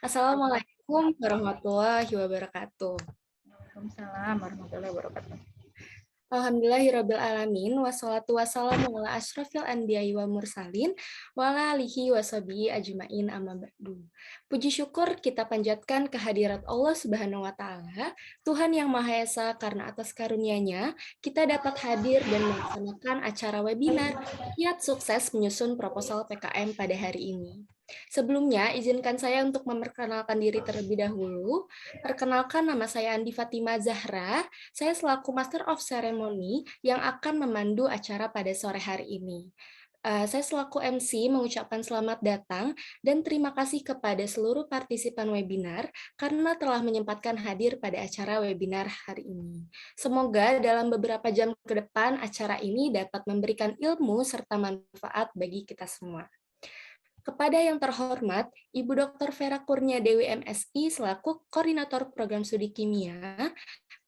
Assalamualaikum warahmatullahi wabarakatuh. Waalaikumsalam warahmatullahi wabarakatuh. Alhamdulillahirrabbilalamin, wassalatu wassalamu ala ashrafil anbiya'i wa mursalin, wa ala alihi wa sahbihi ajma'in amma ba'du. Puji syukur kita panjatkan kehadirat Allah Subhanahu wa Ta'ala, Tuhan yang Maha Esa, karena atas karunia-Nya kita dapat hadir dan melaksanakan acara webinar Kiat Sukses Menyusun Proposal PKM pada hari ini. Sebelumnya, izinkan saya untuk memperkenalkan diri terlebih dahulu. Perkenalkan, nama saya Andi Fatima Zahra. Saya selaku Master of Ceremony yang akan memandu acara pada sore hari ini. Saya selaku MC mengucapkan selamat datang dan terima kasih kepada seluruh partisipan webinar karena telah menyempatkan hadir pada acara webinar hari ini. Semoga dalam beberapa jam ke depan acara ini dapat memberikan ilmu serta manfaat bagi kita semua. Kepada yang terhormat, Ibu Dr. Vera Kurnia Dewi MSI selaku Koordinator Program Studi Kimia,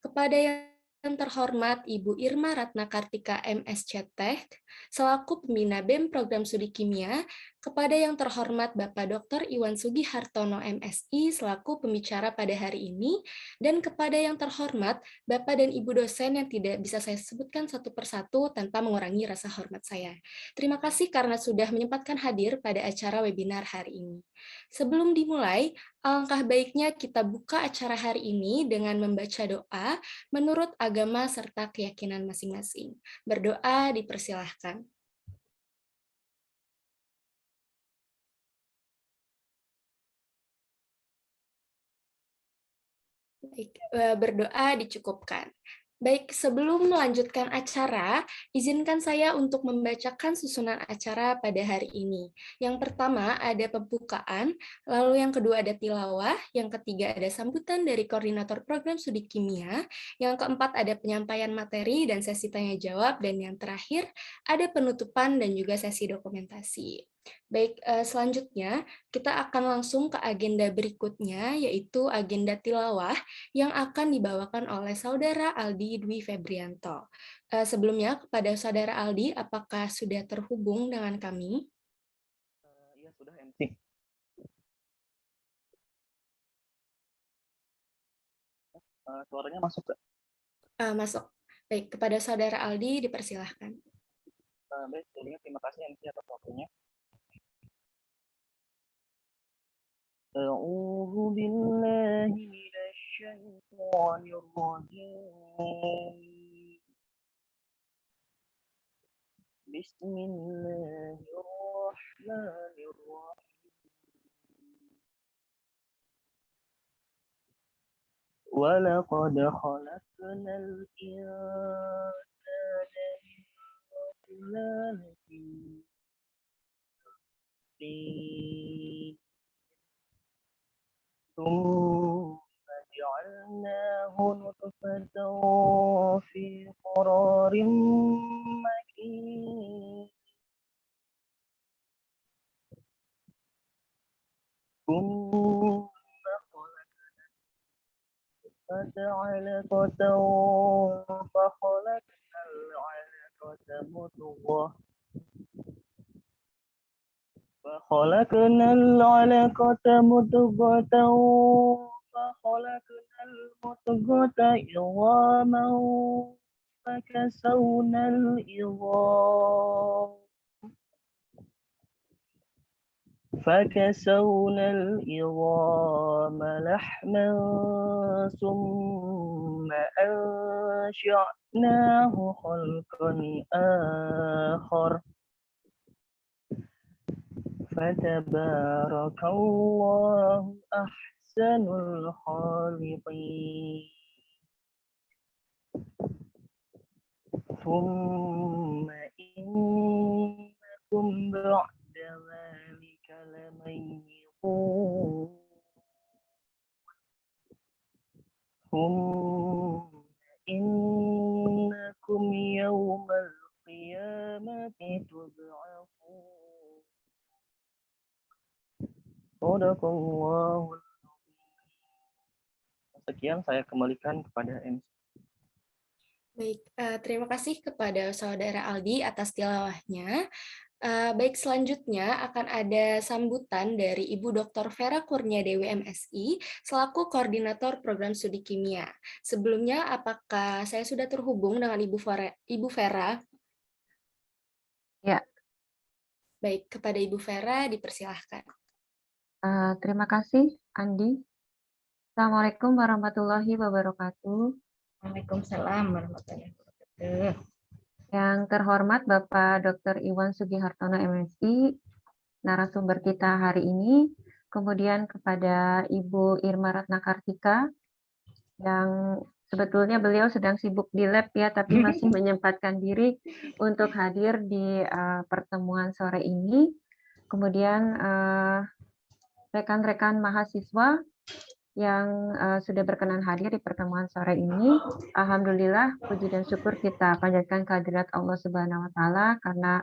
kepada yang terhormat Ibu Irma Ratna Kartika MSCTech, selaku Pembina BEM Program Studi Kimia, kepada yang terhormat Bapak Dr. Iwan Sugihartono MSI, selaku pembicara pada hari ini, dan kepada yang terhormat Bapak dan Ibu dosen yang tidak bisa saya sebutkan satu persatu tanpa mengurangi rasa hormat saya. Terima kasih karena sudah menyempatkan hadir pada acara webinar hari ini. Sebelum dimulai, alangkah baiknya kita buka acara hari ini dengan membaca doa menurut agama serta keyakinan masing-masing. Berdoa dipersilahkan. Baik, berdoa dicukupkan. Baik, sebelum melanjutkan acara, izinkan saya untuk membacakan susunan acara pada hari ini. Yang pertama ada pembukaan, lalu yang kedua ada tilawah, yang ketiga ada sambutan dari koordinator program studi kimia, yang keempat ada penyampaian materi dan sesi tanya jawab, dan yang terakhir ada penutupan dan juga sesi dokumentasi. Baik, selanjutnya kita akan langsung ke agenda berikutnya, yaitu agenda tilawah yang akan dibawakan oleh Saudara Aldi Dwi Febrianto. Sebelumnya, kepada Saudara Aldi, apakah sudah terhubung dengan kami? Iya, sudah MC. Suaranya masuk ke? Masuk. Baik, kepada Saudara Aldi, dipersilahkan. Baik, sebelumnya terima kasih MC atas waktunya. أعوذ بالله من الشيطان الرجيم بسم الله الرحمن الرحيم ولقد خلقنا الإنسان من سلالة من ثم جعلناه نطفة في قرار مكين ثم خلقنا النطفة علقة فخلقنا العلقة مضغة فخلقنا المضغة عظاما فكسونا العظام لحما ثم أنشأناه خلقا آخر فتبارك الله أحسن الخالقين ثم إنكم بعد ذلك لميتون ثم إنكم يوم القيامة تبعثون Sadaqallahul Azim. Sekian saya kembalikan kepada MC. Baik, terima kasih kepada Saudara Aldi atas tilawahnya. Baik, selanjutnya akan ada sambutan dari Ibu Dr. Vera Kurnia Dewi MSI selaku Koordinator Program Studi Kimia. Sebelumnya, apakah saya sudah terhubung dengan Ibu Vera? Ya, Baik, kepada Ibu Vera dipersilahkan. terima kasih Andi. Assalamualaikum warahmatullahi wabarakatuh. Waalaikumsalam warahmatullahi wabarakatuh. Yang terhormat Bapak Dr. Iwan Sugihartono MSI, narasumber kita hari ini. Kemudian kepada Ibu Irma Ratna Kartika, yang sebetulnya beliau sedang sibuk di lab ya, tapi masih menyempatkan diri untuk hadir di pertemuan sore ini. Kemudian rekan-rekan mahasiswa yang sudah berkenan hadir di pertemuan sore ini. Alhamdulillah, puji dan syukur kita panjatkan kehadirat Allah Subhanahu wa Ta'ala karena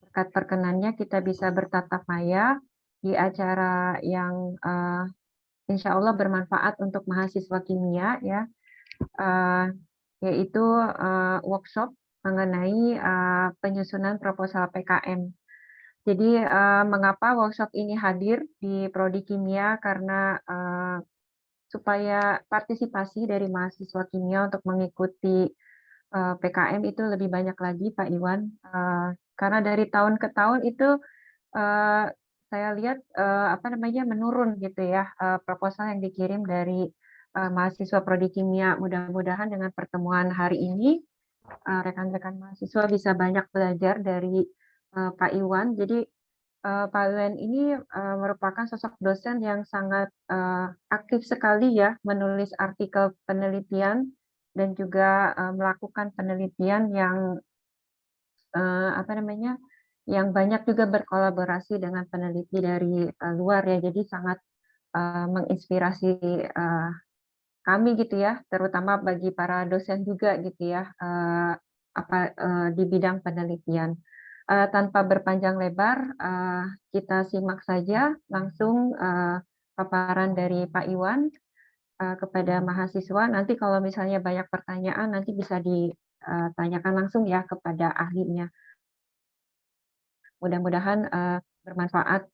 berkat perkenannya kita bisa bertatap maya di acara yang insya Allah bermanfaat untuk mahasiswa kimia, ya, yaitu workshop mengenai penyusunan proposal PKM. Jadi mengapa workshop ini hadir di Prodi Kimia? Karena supaya partisipasi dari mahasiswa kimia untuk mengikuti PKM itu lebih banyak lagi, Pak Iwan. Karena dari tahun ke tahun itu saya lihat menurun gitu ya proposal yang dikirim dari mahasiswa Prodi Kimia. Mudah-mudahan dengan pertemuan hari ini rekan-rekan mahasiswa bisa banyak belajar dari Pak Iwan. Jadi Pak Iwan ini merupakan sosok dosen yang sangat aktif sekali ya menulis artikel penelitian dan juga melakukan penelitian yang yang banyak juga berkolaborasi dengan peneliti dari luar ya. Jadi sangat menginspirasi kami gitu ya, terutama bagi para dosen juga gitu ya di bidang penelitian. Tanpa berpanjang lebar, kita simak saja langsung paparan dari Pak Iwan kepada mahasiswa. Nanti kalau misalnya banyak pertanyaan, nanti bisa ditanyakan langsung ya kepada ahlinya. Mudah-mudahan bermanfaat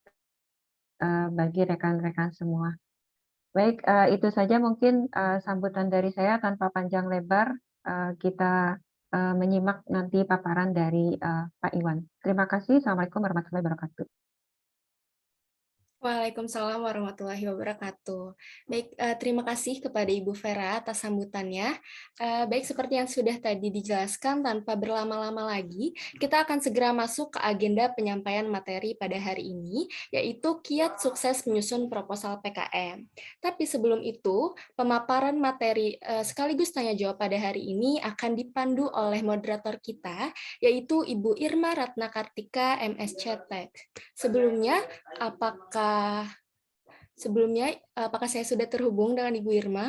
bagi rekan-rekan semua. Baik, itu saja mungkin sambutan dari saya tanpa panjang lebar. Kita menyimak nanti paparan dari Pak Iwan. Terima kasih. Assalamualaikum warahmatullahi wabarakatuh. Waalaikumsalam warahmatullahi wabarakatuh. Baik, terima kasih kepada Ibu Vera atas sambutannya. Baik, seperti yang sudah tadi dijelaskan, tanpa berlama-lama lagi, kita akan segera masuk ke agenda penyampaian materi pada hari ini, yaitu kiat sukses menyusun proposal PKM. Tapi sebelum itu, pemaparan materi sekaligus tanya jawab pada hari ini akan dipandu oleh moderator kita, yaitu Ibu Irma Ratna Kartika, MSc Tech. Sebelumnya, apakah saya sudah terhubung dengan Ibu Irma?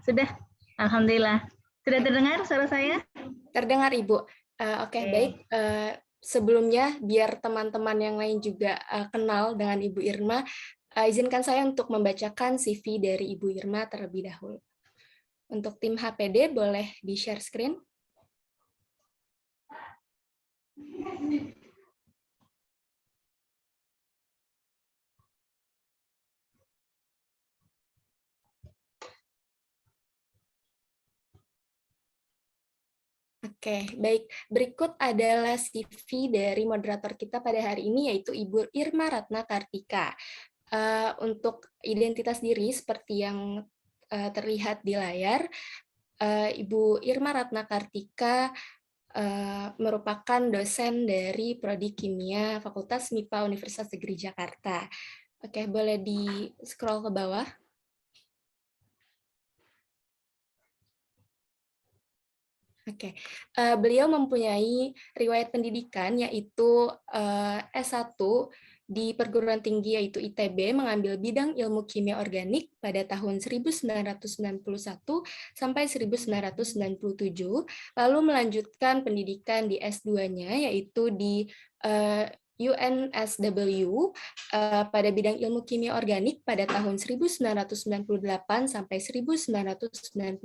Sudah. Alhamdulillah. Sudah terdengar suara saya? Terdengar, Ibu. Oke. Baik. Sebelumnya, biar teman-teman yang lain juga kenal dengan Ibu Irma, izinkan saya untuk membacakan CV dari Ibu Irma terlebih dahulu. Untuk tim HPD, boleh di-share screen. Oke, baik. Berikut adalah CV dari moderator kita pada hari ini, yaitu Ibu Irma Ratna Kartika. Untuk identitas diri, seperti yang terlihat di layar, Ibu Irma Ratna Kartika merupakan dosen dari Prodi Kimia Fakultas MIPA Universitas Negeri Jakarta. Oke, boleh di-scroll ke bawah. Oke, beliau mempunyai riwayat pendidikan yaitu S1 di perguruan tinggi yaitu ITB, mengambil bidang ilmu kimia organik pada tahun 1991 sampai 1997, lalu melanjutkan pendidikan di S2-nya yaitu di UNSW pada bidang ilmu kimia organik pada tahun 1998 sampai 1999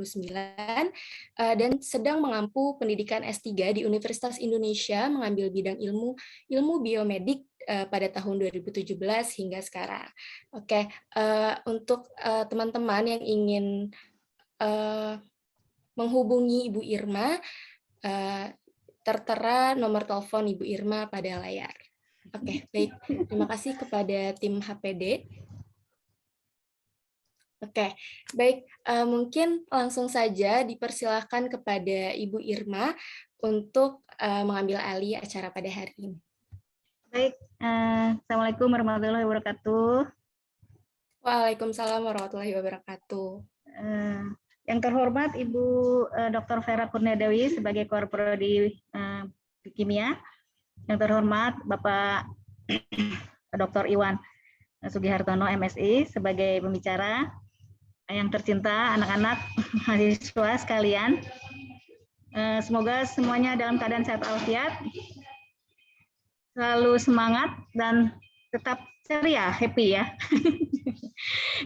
dan sedang mengampu pendidikan S3 di Universitas Indonesia mengambil bidang ilmu biomedik pada tahun 2017 hingga sekarang. Oke, untuk teman-teman yang ingin menghubungi Ibu Irma, tertera nomor telepon Ibu Irma pada layar. Oke, baik. Terima kasih kepada tim HPD. Oke, baik. Mungkin langsung saja dipersilahkan kepada Ibu Irma untuk mengambil alih acara pada hari ini. Baik, Assalamualaikum warahmatullahi wabarakatuh. Waalaikumsalam warahmatullahi wabarakatuh. Yang terhormat Ibu Dr. Vera Kurniadewi sebagai Korprodi Kimia. Yang terhormat Bapak Dr. Iwan Sugihartono MSI sebagai pembicara. Yang tercinta anak-anak mahasiswa sekalian. Semoga semuanya dalam keadaan sehat walafiat, selalu semangat dan tetap ceria, happy ya.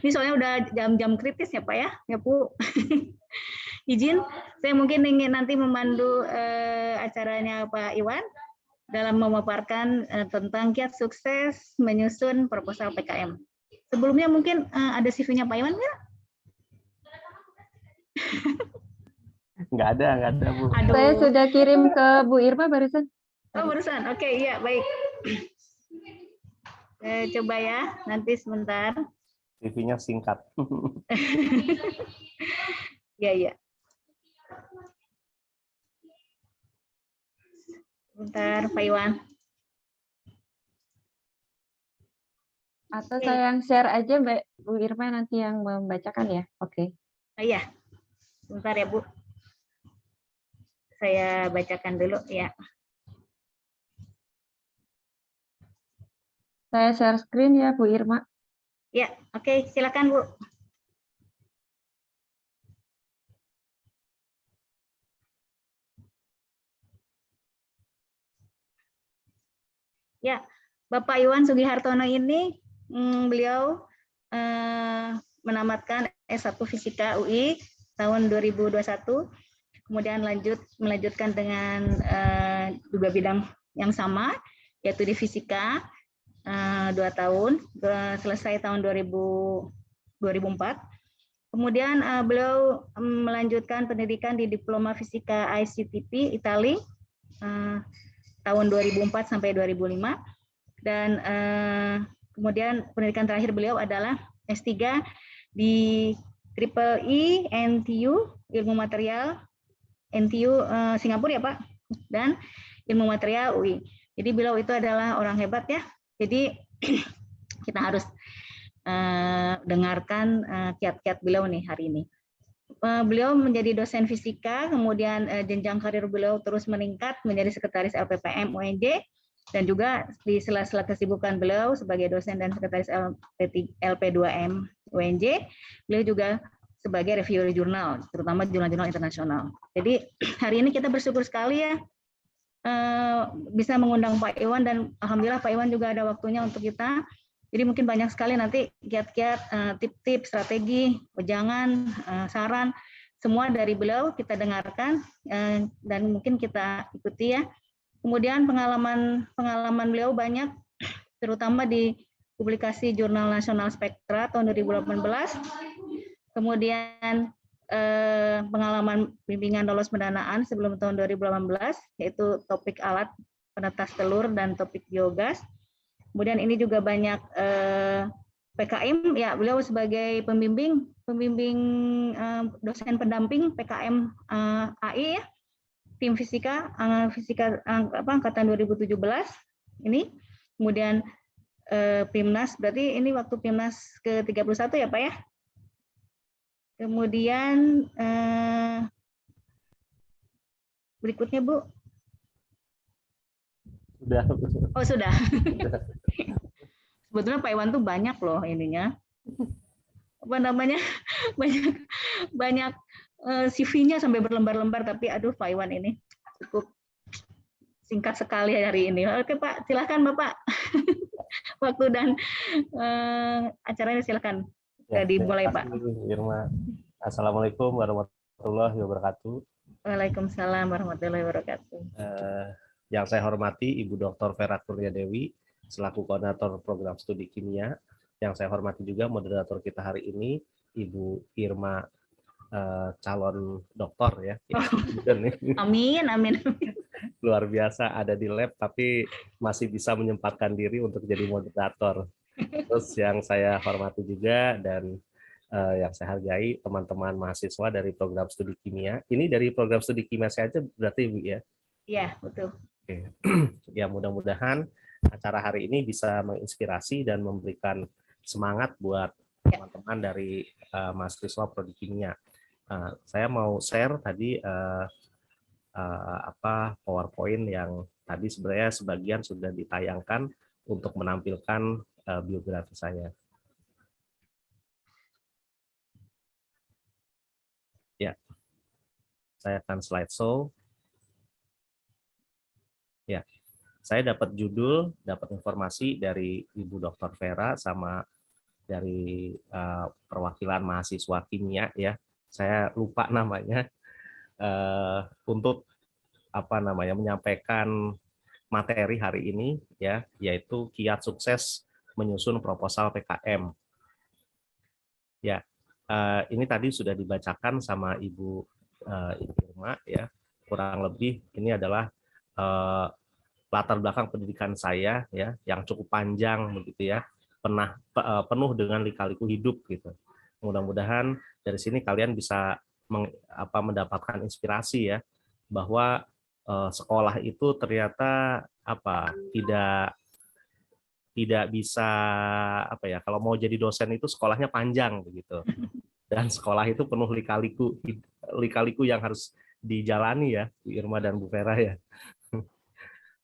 Ini soalnya udah jam-jam kritis ya Pak ya Bu. Izin, saya mungkin ingin nanti memandu acaranya Pak Iwan dalam memaparkan tentang kiat sukses menyusun proposal PKM. Sebelumnya mungkin ada CV-nya Pak Iwan nggak? Nggak ada Bu. Aduh. Saya sudah kirim ke Bu Irma barusan. Oh barusan, oke iya baik. Coba ya, nanti sebentar. CV-nya singkat. Iya. Bentar, Pak Iwan. Atau saya yang share aja, Mbak Bu Irma nanti yang membacakan ya. Oke. Iya, sebentar ya Bu. Saya bacakan dulu ya. Saya share screen ya, Bu Irma. Ya, oke, silakan Bu. Ya, Bapak Iwan Sugihartono ini beliau menamatkan S1 Fisika UI tahun 2021, kemudian melanjutkan dengan juga bidang yang sama, yaitu di Fisika 2 tahun, selesai tahun 2004. Kemudian beliau melanjutkan pendidikan di Diploma Fisika ICTP Itali tahun 2004 sampai 2005, dan kemudian pendidikan terakhir beliau adalah S3 di IEEE NTU Ilmu Material NTU Singapura ya Pak, dan Ilmu Material UI. Jadi beliau itu adalah orang hebat ya. Jadi kita harus dengarkan kiat-kiat beliau nih hari ini. Beliau menjadi dosen fisika, kemudian jenjang karir beliau terus meningkat menjadi sekretaris LPPM UNJ, dan juga di sela-sela kesibukan beliau sebagai dosen dan sekretaris LP2M UNJ, beliau juga sebagai reviewer jurnal, terutama jurnal-jurnal internasional. Jadi hari ini kita bersyukur sekali ya bisa mengundang Pak Iwan, dan alhamdulillah Pak Iwan juga ada waktunya untuk kita. Jadi mungkin banyak sekali nanti kiat-kiat, tip-tip, strategi, wejangan, saran, semua dari beliau kita dengarkan dan mungkin kita ikuti ya. Kemudian pengalaman beliau banyak, terutama di publikasi Jurnal Nasional Spektra tahun 2018. Kemudian pengalaman bimbingan lolos pendanaan sebelum tahun 2018, yaitu topik alat penetas telur dan topik biogas. Kemudian ini juga banyak PKM, ya beliau sebagai pembimbing dosen pendamping PKM AI ya, tim fisika angkatan 2017 ini. Kemudian PIMNAS, berarti ini waktu PIMNAS ke-31 ya Pak ya. Kemudian berikutnya Bu. Sudah. Oh sudah. Sebetulnya Pak Iwan tuh banyak loh ininya. Apa namanya? Banyak CV-nya sampai berlembar-lembar, tapi aduh Pak Iwan ini cukup singkat sekali hari ini. Oke Pak, silakan Bapak. Waktu dan acaranya silakan Ya, dimulai terima Pak. kasih, Irma. Assalamualaikum warahmatullahi wabarakatuh. Waalaikumsalam warahmatullahi wabarakatuh. Yang saya hormati Ibu Dr. Vera Kurnia Dewi selaku koordinator program studi kimia. Yang saya hormati juga moderator kita hari ini Ibu Irma, calon doktor ya. Amin, amin. Luar biasa ada di lab tapi masih bisa menyempatkan diri untuk jadi moderator. Terus yang saya hormati juga dan yang saya hargai teman-teman mahasiswa dari program studi kimia. Ini dari program studi kimia saya aja berarti Ibu ya? Iya, betul. Oke. Ya mudah-mudahan acara hari ini bisa menginspirasi dan memberikan semangat buat teman-teman dari mahasiswa prodi kimia. Saya mau share tadi PowerPoint yang tadi sebenarnya sebagian sudah ditayangkan untuk menampilkan biografi saya. Ya, saya akan slideshow. Ya, saya dapat judul, dapat informasi dari Ibu Dr. Vera sama dari perwakilan mahasiswa kimia ya. Saya lupa namanya untuk menyampaikan materi hari ini ya, yaitu kiat sukses menyusun proposal PKM. Ya, ini tadi sudah dibacakan sama Ibu Irma ya. Kurang lebih ini adalah latar belakang pendidikan saya ya, yang cukup panjang begitu ya, penuh dengan lika-liku hidup gitu. Mudah-mudahan dari sini kalian bisa mendapatkan inspirasi ya, bahwa sekolah itu ternyata tidak bisa kalau mau jadi dosen itu sekolahnya panjang begitu, dan sekolah itu penuh lika-liku yang harus dijalani ya Bu Irma dan Bu Vera ya.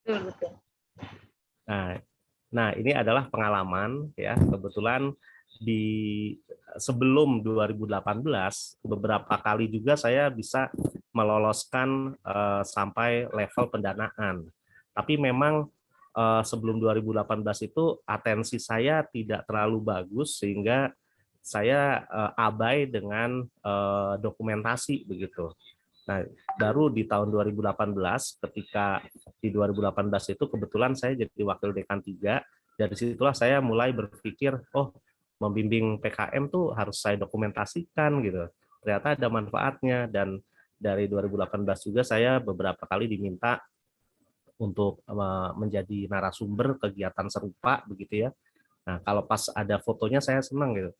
Betul. Nah ini adalah pengalaman ya, kebetulan sebelum 2018 beberapa kali juga saya bisa meloloskan sampai level pendanaan, tapi memang sebelum 2018 itu atensi saya tidak terlalu bagus sehingga saya abai dengan dokumentasi begitu. Nah, baru di tahun 2018 ketika di 2018 itu kebetulan saya jadi wakil dekan 3, dari situlah saya mulai berpikir, oh membimbing PKM tuh harus saya dokumentasikan gitu. Ternyata ada manfaatnya, dan dari 2018 juga saya beberapa kali diminta untuk menjadi narasumber kegiatan serupa begitu ya. Nah, kalau pas ada fotonya saya senang gitu.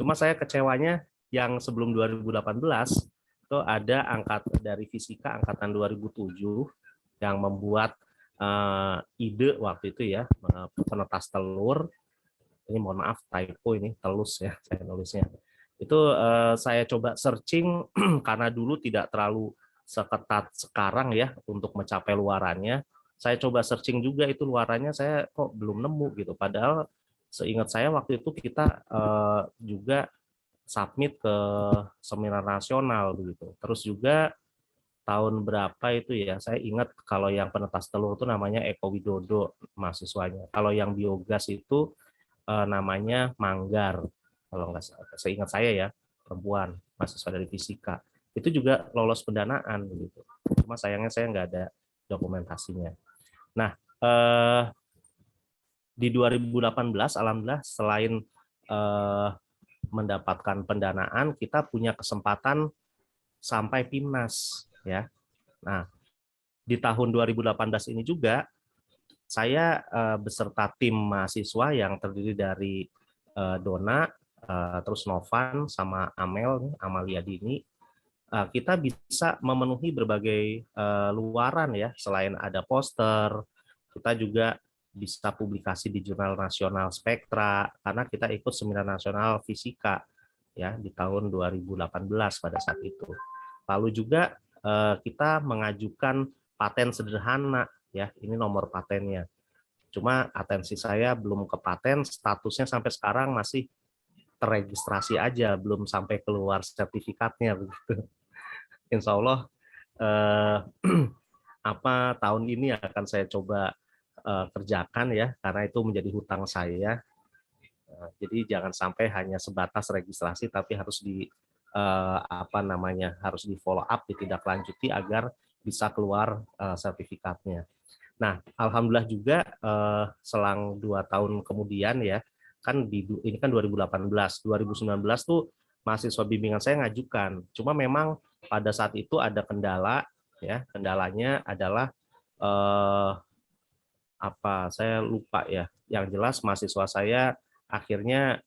Cuma saya kecewanya yang sebelum 2018 itu ada dari fisika angkatan 2007 yang membuat ide waktu itu ya, penetas telur. Ini mohon maaf typo, ini telus ya saya nulisnya. Itu saya coba searching karena dulu tidak terlalu seketat sekarang ya untuk mencapai luarannya. Saya coba searching juga itu luarannya, saya kok belum nemu gitu. Padahal seingat saya waktu itu kita juga submit ke seminar nasional begitu. Terus juga tahun berapa itu ya, saya ingat kalau yang penetas telur itu namanya Eko Widodo mahasiswanya. Kalau yang biogas itu namanya Manggar. Kalau nggak seingat saya ya, perempuan, mahasiswa dari fisika. Itu juga lolos pendanaan begitu. Cuma sayangnya saya nggak ada dokumentasinya. Nah, di 2018 alhamdulillah selain mendapatkan pendanaan, kita punya kesempatan sampai PIMNAS ya. Nah, di tahun 2018 ini juga saya beserta tim mahasiswa yang terdiri dari Dona, terus Novan sama Amel, Amalia Dini, kita bisa memenuhi berbagai luaran ya. Selain ada poster, kita juga bisa publikasi di jurnal nasional Spektra karena kita ikut seminar nasional fisika ya di tahun 2018 pada saat itu. Lalu juga kita mengajukan paten sederhana ya, ini nomor patennya. Cuma atensi saya belum ke paten, statusnya sampai sekarang masih terregistrasi aja, belum sampai keluar sertifikatnya begitu. Insya Allah apa tahun ini akan saya coba kerjakan ya, karena itu menjadi hutang saya. Jadi jangan sampai hanya sebatas registrasi, tapi harus harus di follow up, ditindaklanjuti agar bisa keluar sertifikatnya. Nah, alhamdulillah juga selang 2 tahun kemudian ya, kan ini kan 2018, 2019 tuh mahasiswa bimbingan saya ngajukan. Cuma memang pada saat itu ada kendala ya, kendalanya adalah saya lupa ya. Yang jelas mahasiswa saya akhirnya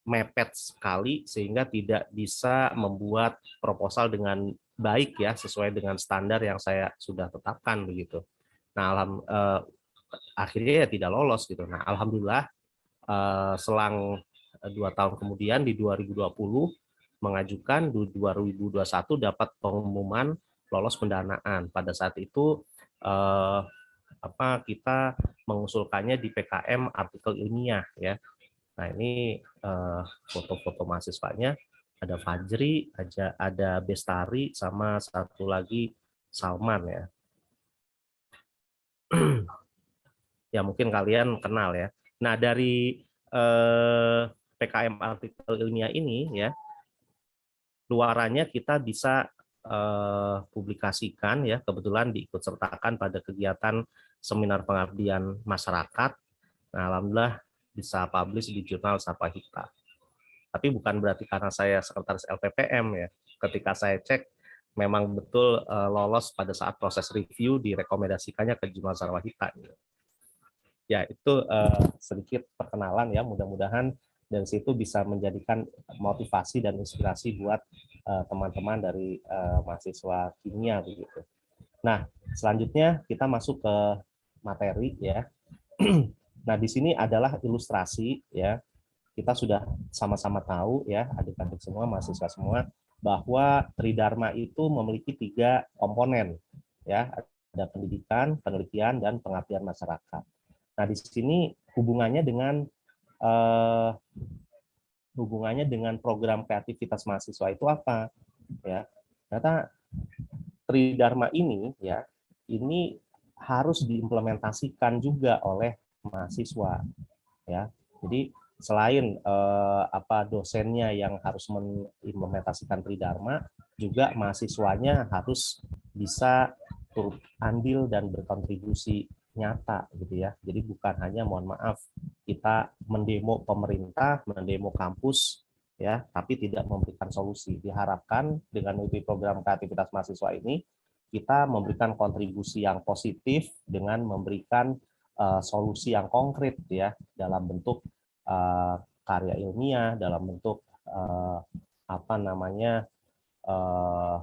mepet sekali sehingga tidak bisa membuat proposal dengan baik ya, sesuai dengan standar yang saya sudah tetapkan begitu. Nah, akhirnya ya tidak lolos gitu. Nah, alhamdulillah selang 2 tahun kemudian di 2020 mengajukan, di 2021 dapat pengumuman lolos pendanaan. Pada saat itu kita mengusulkannya di PKM artikel ilmiah ya. Nah, ini foto-foto mahasiswanya, ada Fajri, ada Bestari, sama satu lagi Salman ya. Ya mungkin kalian kenal ya. Nah, dari PKM artikel ilmiah ini ya, luarannya kita bisa publikasikan ya, kebetulan diikutsertakan pada kegiatan seminar pengabdian masyarakat. Nah, alhamdulillah bisa publish di jurnal Sapahita. Tapi bukan berarti karena saya sekretaris LPPM ya. Ketika saya cek, memang betul lolos pada saat proses review, direkomendasikannya ke jurnal Sarwahita. Ya, itu sedikit perkenalan ya, mudah-mudahan dari situ bisa menjadikan motivasi dan inspirasi buat teman-teman dari mahasiswa kimia begitu. Nah, selanjutnya kita masuk ke materi ya. Nah, di sini adalah ilustrasi ya. Kita sudah sama-sama tahu ya, adik-adik semua, mahasiswa semua, bahwa Tridharma itu memiliki 3 komponen ya, ada pendidikan, penelitian, dan pengabdian masyarakat. Nah, di sini hubungannya dengan program kreativitas mahasiswa itu apa? Ya, ternyata Tridharma ini ya, ini harus diimplementasikan juga oleh mahasiswa ya. Jadi selain dosennya yang harus mengimplementasikan Tridharma, juga mahasiswanya harus bisa turut andil dan berkontribusi nyata gitu ya. Jadi bukan hanya, mohon maaf, kita mendemo pemerintah, mendemo kampus ya, tapi tidak memberikan solusi. Diharapkan dengan mengikuti program kreativitas mahasiswa ini, kita memberikan kontribusi yang positif dengan memberikan solusi yang konkret ya, dalam bentuk karya ilmiah, dalam bentuk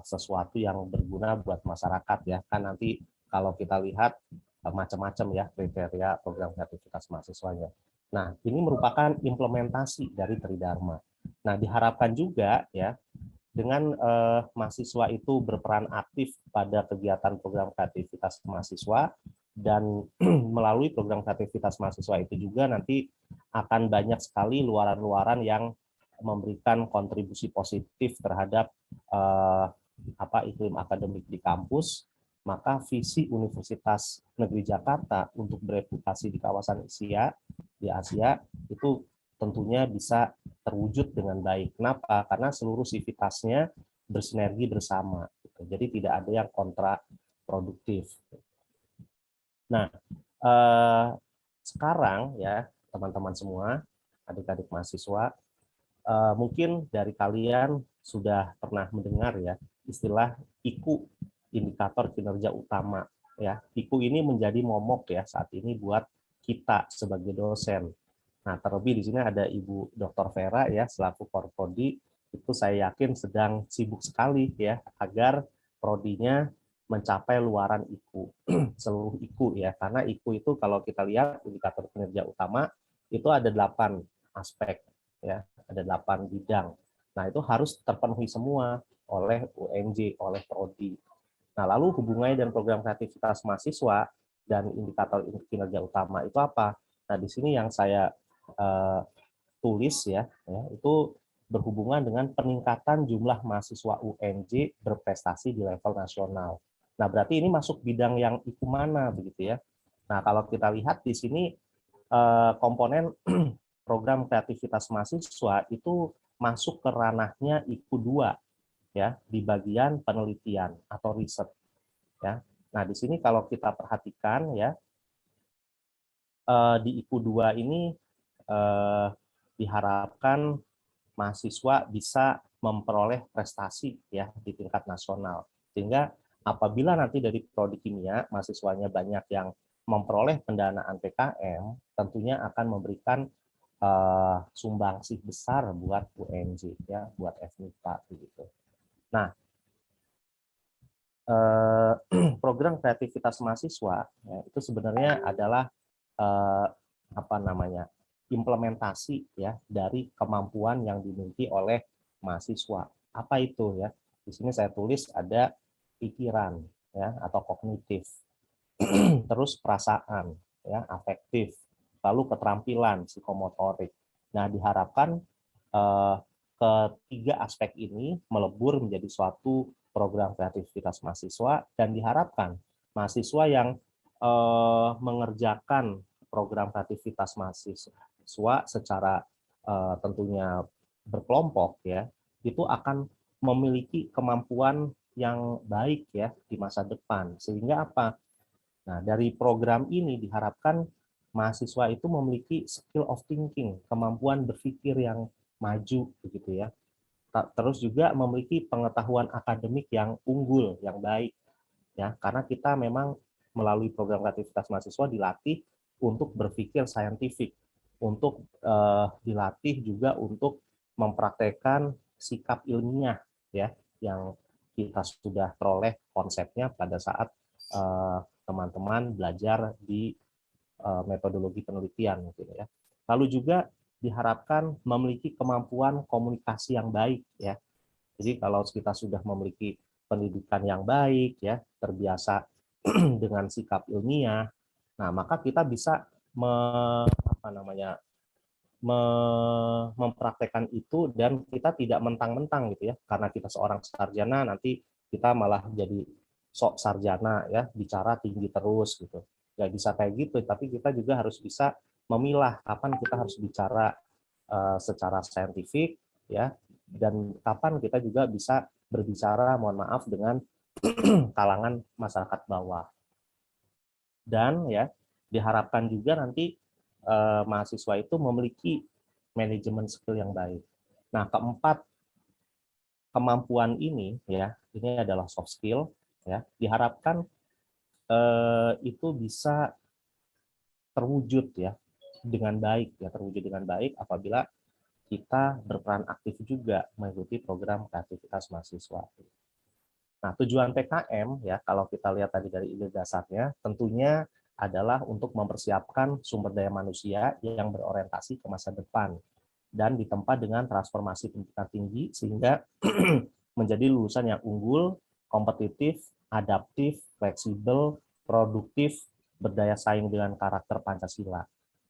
sesuatu yang berguna buat masyarakat ya. Kan nanti kalau kita lihat macam-macam ya kriteria program kreativitas mahasiswanya. Nah, ini merupakan implementasi dari Tridharma. Nah, diharapkan juga ya, dengan mahasiswa itu berperan aktif pada kegiatan program kreativitas mahasiswa, dan melalui program kreativitas mahasiswa itu juga nanti akan banyak sekali luaran-luaran yang memberikan kontribusi positif terhadap iklim akademik di kampus. Maka visi Universitas Negeri Jakarta untuk bereputasi di kawasan Asia itu tentunya bisa terwujud dengan baik. Kenapa? Karena seluruh sivitasnya bersinergi bersama. Jadi tidak ada yang kontraproduktif. Nah, sekarang ya teman-teman semua, adik-adik mahasiswa, mungkin dari kalian sudah pernah mendengar ya istilah IKU, indikator kinerja utama ya. IKU ini menjadi momok ya saat ini buat kita sebagai dosen. Nah, terlebih di sini ada Ibu Dr. Vera ya selaku Korprodi, itu saya yakin sedang sibuk sekali ya agar prodinya mencapai luaran IKU, seluruh IKU ya. Karena IKU itu kalau kita lihat indikator kinerja utama itu ada 8 aspek ya, ada 8 bidang. Nah, itu harus terpenuhi semua oleh UNJ, oleh prodi. Nah, lalu hubungannya dengan program kreativitas mahasiswa dan indikator kinerja utama itu apa? Nah, di sini yang saya tulis ya, itu berhubungan dengan peningkatan jumlah mahasiswa UNJ berprestasi di level nasional. Nah, berarti ini masuk bidang yang IKU mana begitu ya. Nah, kalau kita lihat di sini komponen program kreativitas mahasiswa itu masuk ke ranahnya IKU 2 ya, di bagian penelitian atau riset ya. Nah, di sini kalau kita perhatikan ya, di IKU 2 ini diharapkan mahasiswa bisa memperoleh prestasi ya di tingkat nasional. Sehingga apabila nanti dari prodi kimia mahasiswanya banyak yang memperoleh pendanaan PKM, tentunya akan memberikan sumbangsih besar buat UNJ ya, buat FMIPA begitu. Nah, program kreativitas mahasiswa ya, itu sebenarnya adalah apa namanya, implementasi ya dari kemampuan yang dimiliki oleh mahasiswa. Apa itu ya? Di sini saya tulis ada pikiran ya atau kognitif, terus perasaan ya, afektif, lalu keterampilan psikomotorik. Nah, diharapkan ketiga aspek ini melebur menjadi suatu program kreativitas mahasiswa, dan diharapkan mahasiswa yang mengerjakan program kreativitas mahasiswa secara tentunya berkelompok ya, itu akan memiliki kemampuan yang baik ya di masa depan. Sehingga apa? Nah, dari program ini diharapkan mahasiswa itu memiliki skill of thinking, kemampuan berpikir yang maju begitu ya. Terus juga memiliki pengetahuan akademik yang unggul, yang baik ya, karena kita memang melalui program kreativitas mahasiswa dilatih untuk berpikir saintifik, untuk dilatih juga untuk mempraktekkan sikap ilmiah ya, yang kita sudah peroleh konsepnya pada saat teman-teman belajar di metodologi penelitian gitu ya. Lalu juga diharapkan memiliki kemampuan komunikasi yang baik ya. Jadi kalau kita sudah memiliki pendidikan yang baik ya, terbiasa dengan sikap ilmiah, nah maka kita bisa mempraktekkan itu, dan kita tidak mentang-mentang gitu ya, karena kita seorang sarjana nanti kita malah jadi sok sarjana ya, bicara tinggi terus gitu. Nggak bisa kayak gitu, tapi kita juga harus bisa memilah kapan kita harus bicara secara saintifik ya, dan kapan kita juga bisa berbicara, mohon maaf, dengan kalangan masyarakat bawah. Dan ya diharapkan juga nanti mahasiswa itu memiliki manajemen skill yang baik. Nah, keempat kemampuan ini ya, ini adalah soft skill ya, diharapkan itu bisa terwujud ya dengan baik ya, terwujud dengan baik apabila kita berperan aktif juga mengikuti program kreativitas mahasiswa. Nah, tujuan PKM ya, kalau kita lihat tadi dari ide dasarnya, tentunya adalah untuk mempersiapkan sumber daya manusia yang berorientasi ke masa depan dan ditempa dengan transformasi pendidikan tinggi sehingga menjadi lulusan yang unggul, kompetitif, adaptif, fleksibel, produktif, berdaya saing dengan karakter Pancasila.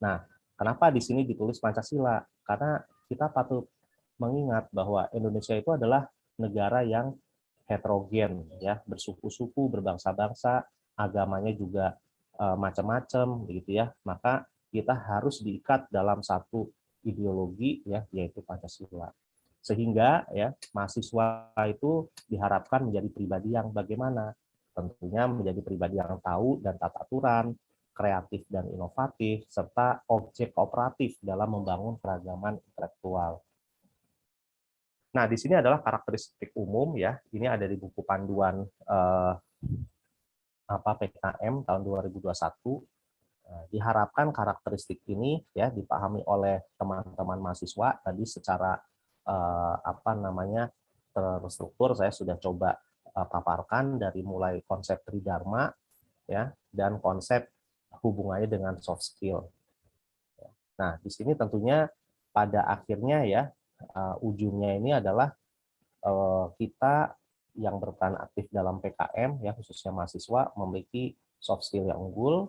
Nah, kenapa di sini ditulis Pancasila? Karena kita patut mengingat bahwa Indonesia itu adalah negara yang heterogen ya, bersuku-suku, berbangsa-bangsa, agamanya juga macam-macam begitu ya. Maka kita harus diikat dalam satu ideologi ya, yaitu Pancasila. Sehingga ya mahasiswa itu diharapkan menjadi pribadi yang bagaimana? Tentunya menjadi pribadi yang tahu dan tata aturan, kreatif dan inovatif, serta objek kooperatif dalam membangun keragaman intelektual. Nah, di sini adalah karakteristik umum ya. Ini ada di buku panduan PKM tahun 2021. Diharapkan karakteristik ini ya dipahami oleh teman-teman mahasiswa tadi secara terstruktur. Saya sudah coba paparkan dari mulai konsep tridharma ya, dan konsep hubungannya dengan soft skill. Nah, di sini tentunya pada akhirnya ya ujungnya ini adalah kita yang berperan aktif dalam PKM ya, khususnya mahasiswa, memiliki soft skill yang unggul.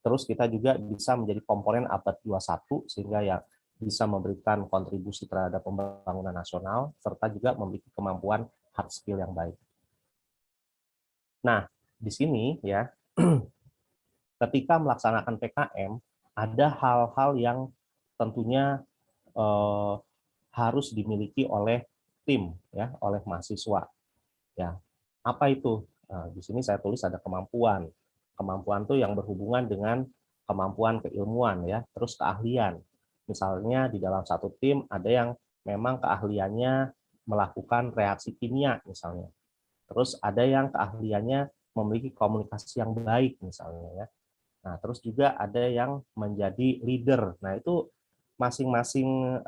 Terus kita juga bisa menjadi komponen abad 21 sehingga ya bisa memberikan kontribusi terhadap pembangunan nasional serta juga memiliki kemampuan hard skill yang baik. Nah, di sini ya, ketika melaksanakan PKM, ada hal-hal yang tentunya harus dimiliki oleh tim, ya, oleh mahasiswa. Ya, apa itu? Nah, di sini saya tulis ada kemampuan. Kemampuan itu yang berhubungan dengan kemampuan keilmuan, ya, terus keahlian. Misalnya di dalam satu tim ada yang memang keahliannya melakukan reaksi kimia, misalnya. Terus ada yang keahliannya memiliki komunikasi yang baik, misalnya, ya. Nah, terus juga ada yang menjadi leader. Nah, itu masing-masing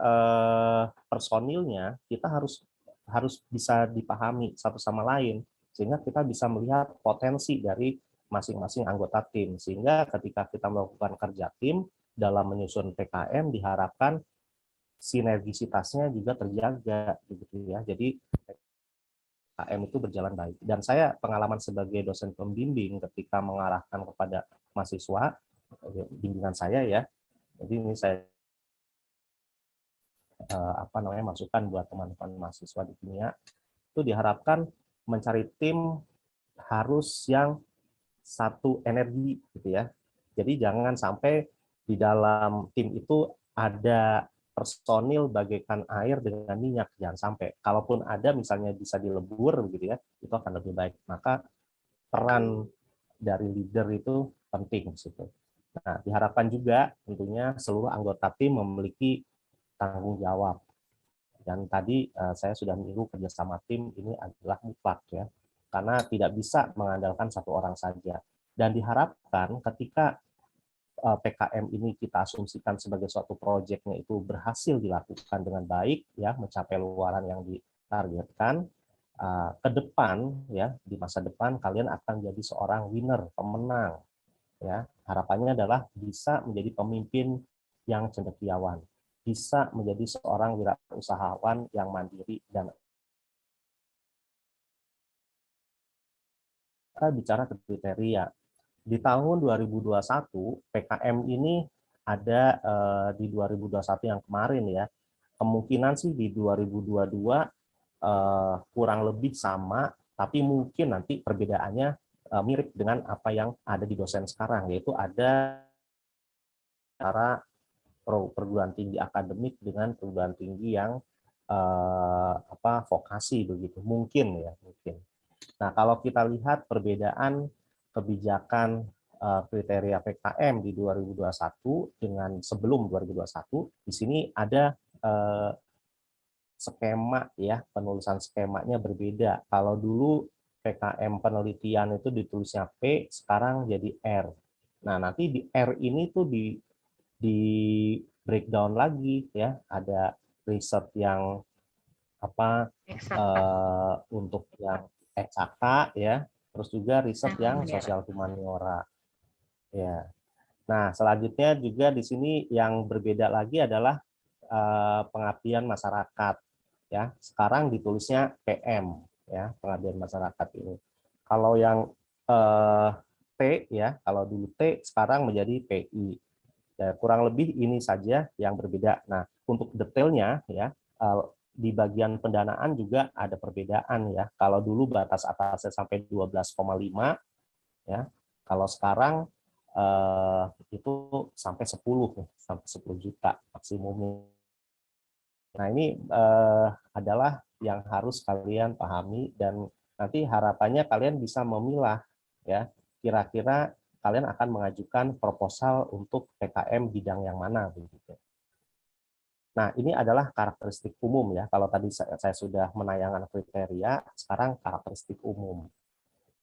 personilnya kita harus bisa dipahami satu sama lain sehingga kita bisa melihat potensi dari masing-masing anggota tim. Sehingga ketika kita melakukan kerja tim dalam menyusun PKM diharapkan sinergisitasnya juga terjaga begitu ya. Jadi PKM itu berjalan baik. Dan saya pengalaman sebagai dosen pembimbing ketika mengarahkan kepada mahasiswa bimbingan saya ya. Jadi ini saya masukan buat teman-teman mahasiswa di kimia itu diharapkan mencari tim harus yang satu energi gitu ya. Jadi jangan sampai di dalam tim itu ada personil bagaikan air dengan minyak, jangan sampai. Kalaupun ada misalnya bisa dilebur gitu ya, itu akan lebih baik. Maka peran dari leader itu penting di situ. Nah, diharapkan juga tentunya seluruh anggota tim memiliki tanggung jawab. Dan tadi saya sudah menyinggung kerjasama tim ini adalah mutlak ya, karena tidak bisa mengandalkan satu orang saja. Dan diharapkan ketika PKM ini kita asumsikan sebagai suatu proyeknya itu berhasil dilakukan dengan baik ya, mencapai luaran yang ditargetkan, ke depan ya, di masa depan kalian akan jadi seorang winner, pemenang ya. Harapannya adalah bisa menjadi pemimpin yang cendekiawan, bisa menjadi seorang wirausahawan yang mandiri. Dan kita bicara kriteria di tahun 2021 PKM ini ada di 2021 yang kemarin ya, kemungkinan sih di 2022 kurang lebih sama, tapi mungkin nanti perbedaannya mirip dengan apa yang ada di dosen sekarang, yaitu ada cara perguruan tinggi akademik dengan perguruan tinggi yang vokasi begitu, mungkin ya, mungkin. Nah, kalau kita lihat perbedaan kebijakan kriteria PKM di 2021 dengan sebelum 2021, di sini ada skema ya, penulisan skemanya berbeda. Kalau dulu PKM penelitian itu ditulisnya P, sekarang jadi R. Nah, nanti di R ini tuh di breakdown lagi ya, ada riset yang untuk yang eksakta ya, terus juga riset yang sosial humaniora ya. Nah, selanjutnya juga di sini yang berbeda lagi adalah pengabdian masyarakat ya. Sekarang ditulisnya PM ya, pengabdian masyarakat ini. Kalau yang T ya, kalau dulu T sekarang menjadi PI. Ya, kurang lebih ini saja yang berbeda. Nah, untuk detailnya ya, di bagian pendanaan juga ada perbedaan ya. Kalau dulu batas atasnya sampai 12,5 ya. Kalau sekarang itu sampai 10 juta maksimumnya. Nah, ini adalah yang harus kalian pahami dan nanti harapannya kalian bisa memilah ya, kira-kira kalian akan mengajukan proposal untuk PKM bidang yang mana begitu. Nah, ini adalah karakteristik umum ya. Kalau tadi saya sudah menayangkan kriteria, sekarang karakteristik umum.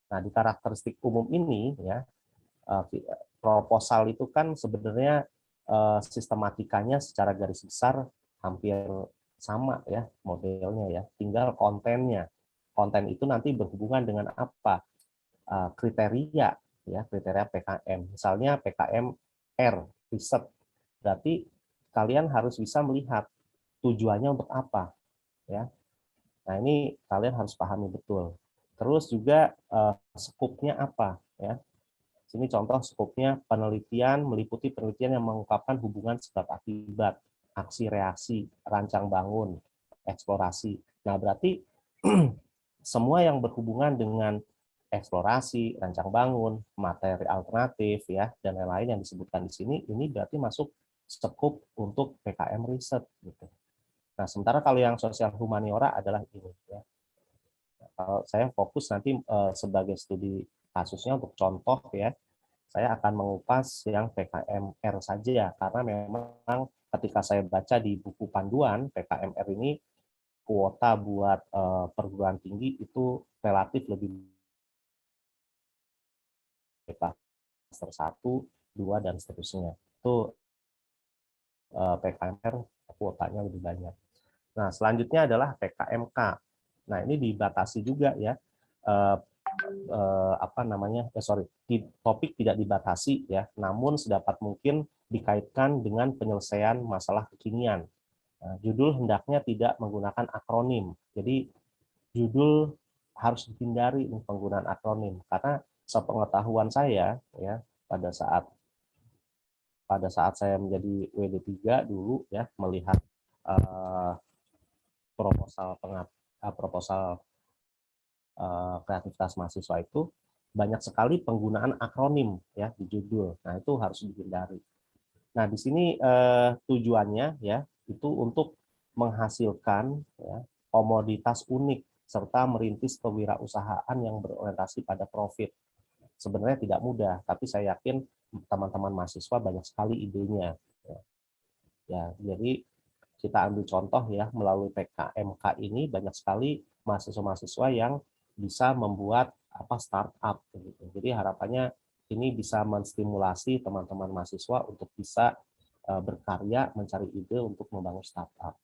Nah, di karakteristik umum ini ya, proposal itu kan sebenarnya sistematikanya secara garis besar hampir sama ya modelnya ya. Tinggal kontennya. Konten itu nanti berhubungan dengan apa? Kriteria ya, kriteria PKM. Misalnya PKM R, riset. Berarti kalian harus bisa melihat tujuannya untuk apa ya. Nah, ini kalian harus pahami betul. Terus juga skupnya apa ya. Sini contoh skupnya penelitian meliputi penelitian yang mengungkapkan hubungan sebab akibat, aksi reaksi, rancang bangun, eksplorasi. Nah, berarti semua yang berhubungan dengan eksplorasi, rancang bangun, materi alternatif ya dan lain-lain yang disebutkan di sini ini berarti masuk skop untuk PKM riset gitu. Nah, sementara kalau yang sosial humaniora adalah ini ya. Kalau saya fokus nanti sebagai studi kasusnya untuk contoh ya, saya akan mengupas yang PKMR saja karena memang ketika saya baca di buku panduan PKMR ini kuota buat perguruan tinggi itu relatif lebih semester 1, 2 dan seterusnya. Itu PKMR kuotanya lebih banyak. Nah, selanjutnya adalah PKMK. Nah, ini dibatasi juga ya. Topik tidak dibatasi ya, namun sedapat mungkin dikaitkan dengan penyelesaian masalah kekinian. Nah, judul hendaknya tidak menggunakan akronim. Jadi judul harus dihindari penggunaan akronim karena sepengetahuan saya ya pada saat saya menjadi WD3 dulu ya melihat proposal kreativitas mahasiswa itu banyak sekali penggunaan akronim ya di judul. Nah, itu harus dihindari. Nah, di sini tujuannya ya itu untuk menghasilkan ya, komoditas unik serta merintis kewirausahaan yang berorientasi pada profit. Sebenarnya tidak mudah, tapi saya yakin teman-teman mahasiswa banyak sekali idenya. Ya, jadi kita ambil contoh ya melalui PKMK ini banyak sekali mahasiswa-mahasiswa yang bisa membuat startup gitu. Jadi harapannya ini bisa menstimulasi teman-teman mahasiswa untuk bisa berkarya mencari ide untuk membangun startup.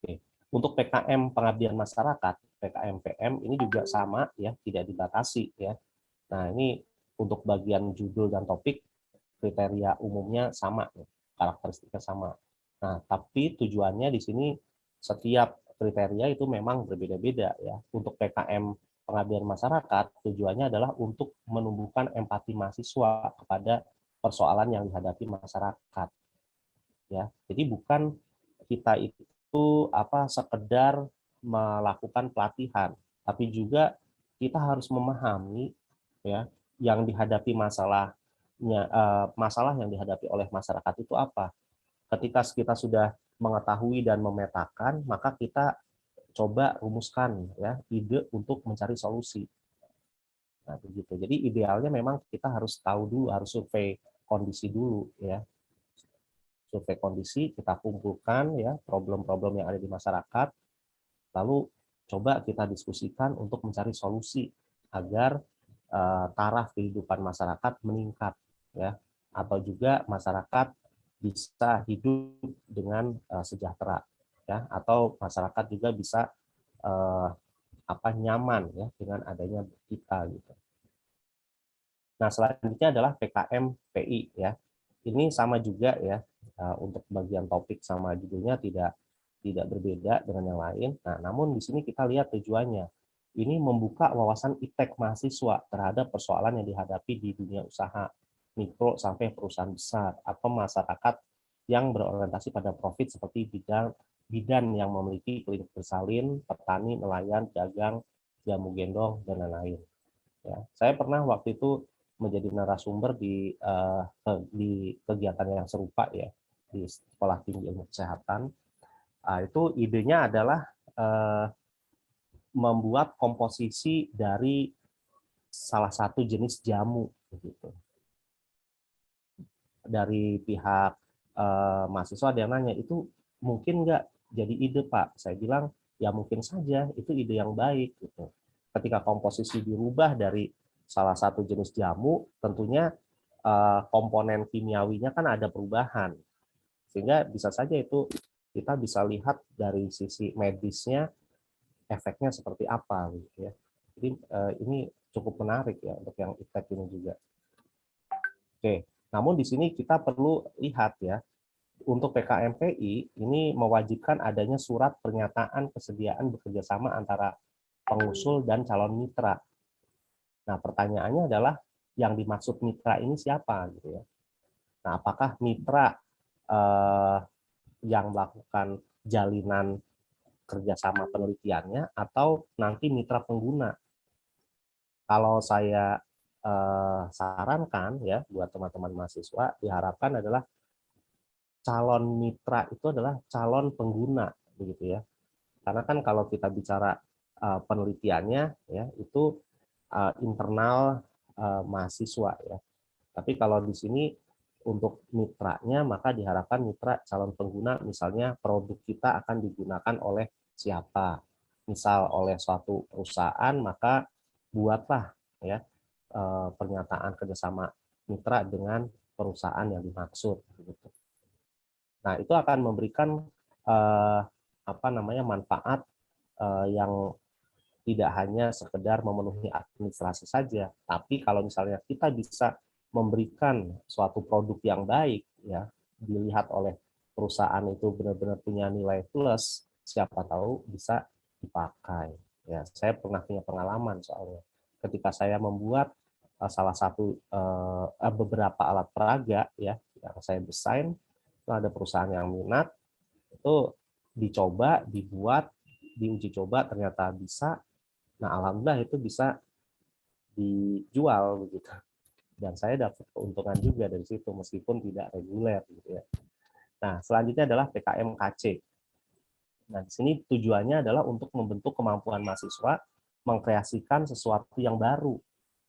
Oke. Untuk PKM pengabdian masyarakat, PKM PM ini juga sama ya, tidak dibatasi ya. Nah, ini untuk bagian judul dan topik kriteria umumnya sama, karakteristiknya sama. Nah, tapi tujuannya di sini setiap kriteria itu memang berbeda-beda ya. Untuk PKM pengabdian masyarakat tujuannya adalah untuk menumbuhkan empati mahasiswa kepada persoalan yang dihadapi masyarakat. Ya, jadi bukan kita itu sekedar melakukan pelatihan, tapi juga kita harus memahami ya yang dihadapi masalah yang dihadapi oleh masyarakat itu apa. Ketika kita sudah mengetahui dan memetakan, maka kita coba rumuskan ya ide untuk mencari solusi. Nah, begitu. Jadi idealnya memang kita harus tahu dulu, harus survei kondisi dulu ya. Survei kondisi, kita kumpulkan ya problem-problem yang ada di masyarakat, lalu coba kita diskusikan untuk mencari solusi agar taraf kehidupan masyarakat meningkat ya, atau juga masyarakat bisa hidup dengan sejahtera ya, atau masyarakat juga bisa nyaman ya dengan adanya kita gitu. Nah, selanjutnya adalah PKM PI ya. Ini sama juga ya, untuk bagian topik sama judulnya tidak berbeda dengan yang lain. Nah, namun di sini kita lihat tujuannya. Ini membuka wawasan iptek mahasiswa terhadap persoalan yang dihadapi di dunia usaha, mikro sampai perusahaan besar, atau masyarakat yang berorientasi pada profit seperti bidan yang memiliki klinik bersalin, petani, nelayan, dagang, jamu gendong, dan lain-lain. Ya, saya pernah waktu itu menjadi narasumber di kegiatan yang serupa ya di Sekolah Tinggi Ilmu Kesehatan. Itu idenya adalah membuat komposisi dari salah satu jenis jamu gitu. Dari pihak mahasiswa ada yang nanya, itu mungkin nggak jadi ide Pak? Saya bilang ya mungkin saja, itu ide yang baik gitu. Ketika komposisi dirubah dari salah satu jenis jamu, tentunya komponen kimiawinya kan ada perubahan, sehingga bisa saja itu kita bisa lihat dari sisi medisnya efeknya seperti apa gitu ya. Jadi ini cukup menarik ya untuk yang iptek ini juga. Oke, namun di sini kita perlu lihat ya, untuk PKMPI ini mewajibkan adanya surat pernyataan kesediaan bekerjasama antara pengusul dan calon mitra. Nah, pertanyaannya adalah yang dimaksud mitra ini siapa gitu ya. Nah, apakah mitra yang melakukan jalinan kerjasama penelitiannya atau nanti mitra pengguna. Kalau saya sarankan ya buat teman-teman mahasiswa, diharapkan adalah calon mitra itu adalah calon pengguna, begitu ya. Karena kan kalau kita bicara penelitiannya ya itu internal mahasiswa ya. Tapi kalau di sini untuk mitranya maka diharapkan mitra calon pengguna, misalnya produk kita akan digunakan oleh siapa. Misal oleh suatu perusahaan, maka buatlah ya pernyataan kerjasama mitra dengan perusahaan yang dimaksud. Nah, itu akan memberikan manfaat yang tidak hanya sekedar memenuhi administrasi saja, tapi kalau misalnya kita bisa memberikan suatu produk yang baik, ya dilihat oleh perusahaan itu benar-benar punya nilai plus, siapa tahu bisa dipakai. Ya, saya pernah punya pengalaman soalnya, ketika saya membuat salah satu beberapa alat peraga ya yang saya desain, itu ada perusahaan yang minat, itu dicoba, dibuat, diuji coba, ternyata bisa. Nah, alhamdulillah itu bisa dijual begitu. Dan saya dapat keuntungan juga dari situ meskipun tidak reguler gitu ya. Nah, selanjutnya adalah PKM KC. Nah, di sini tujuannya adalah untuk membentuk kemampuan mahasiswa mengkreasikan sesuatu yang baru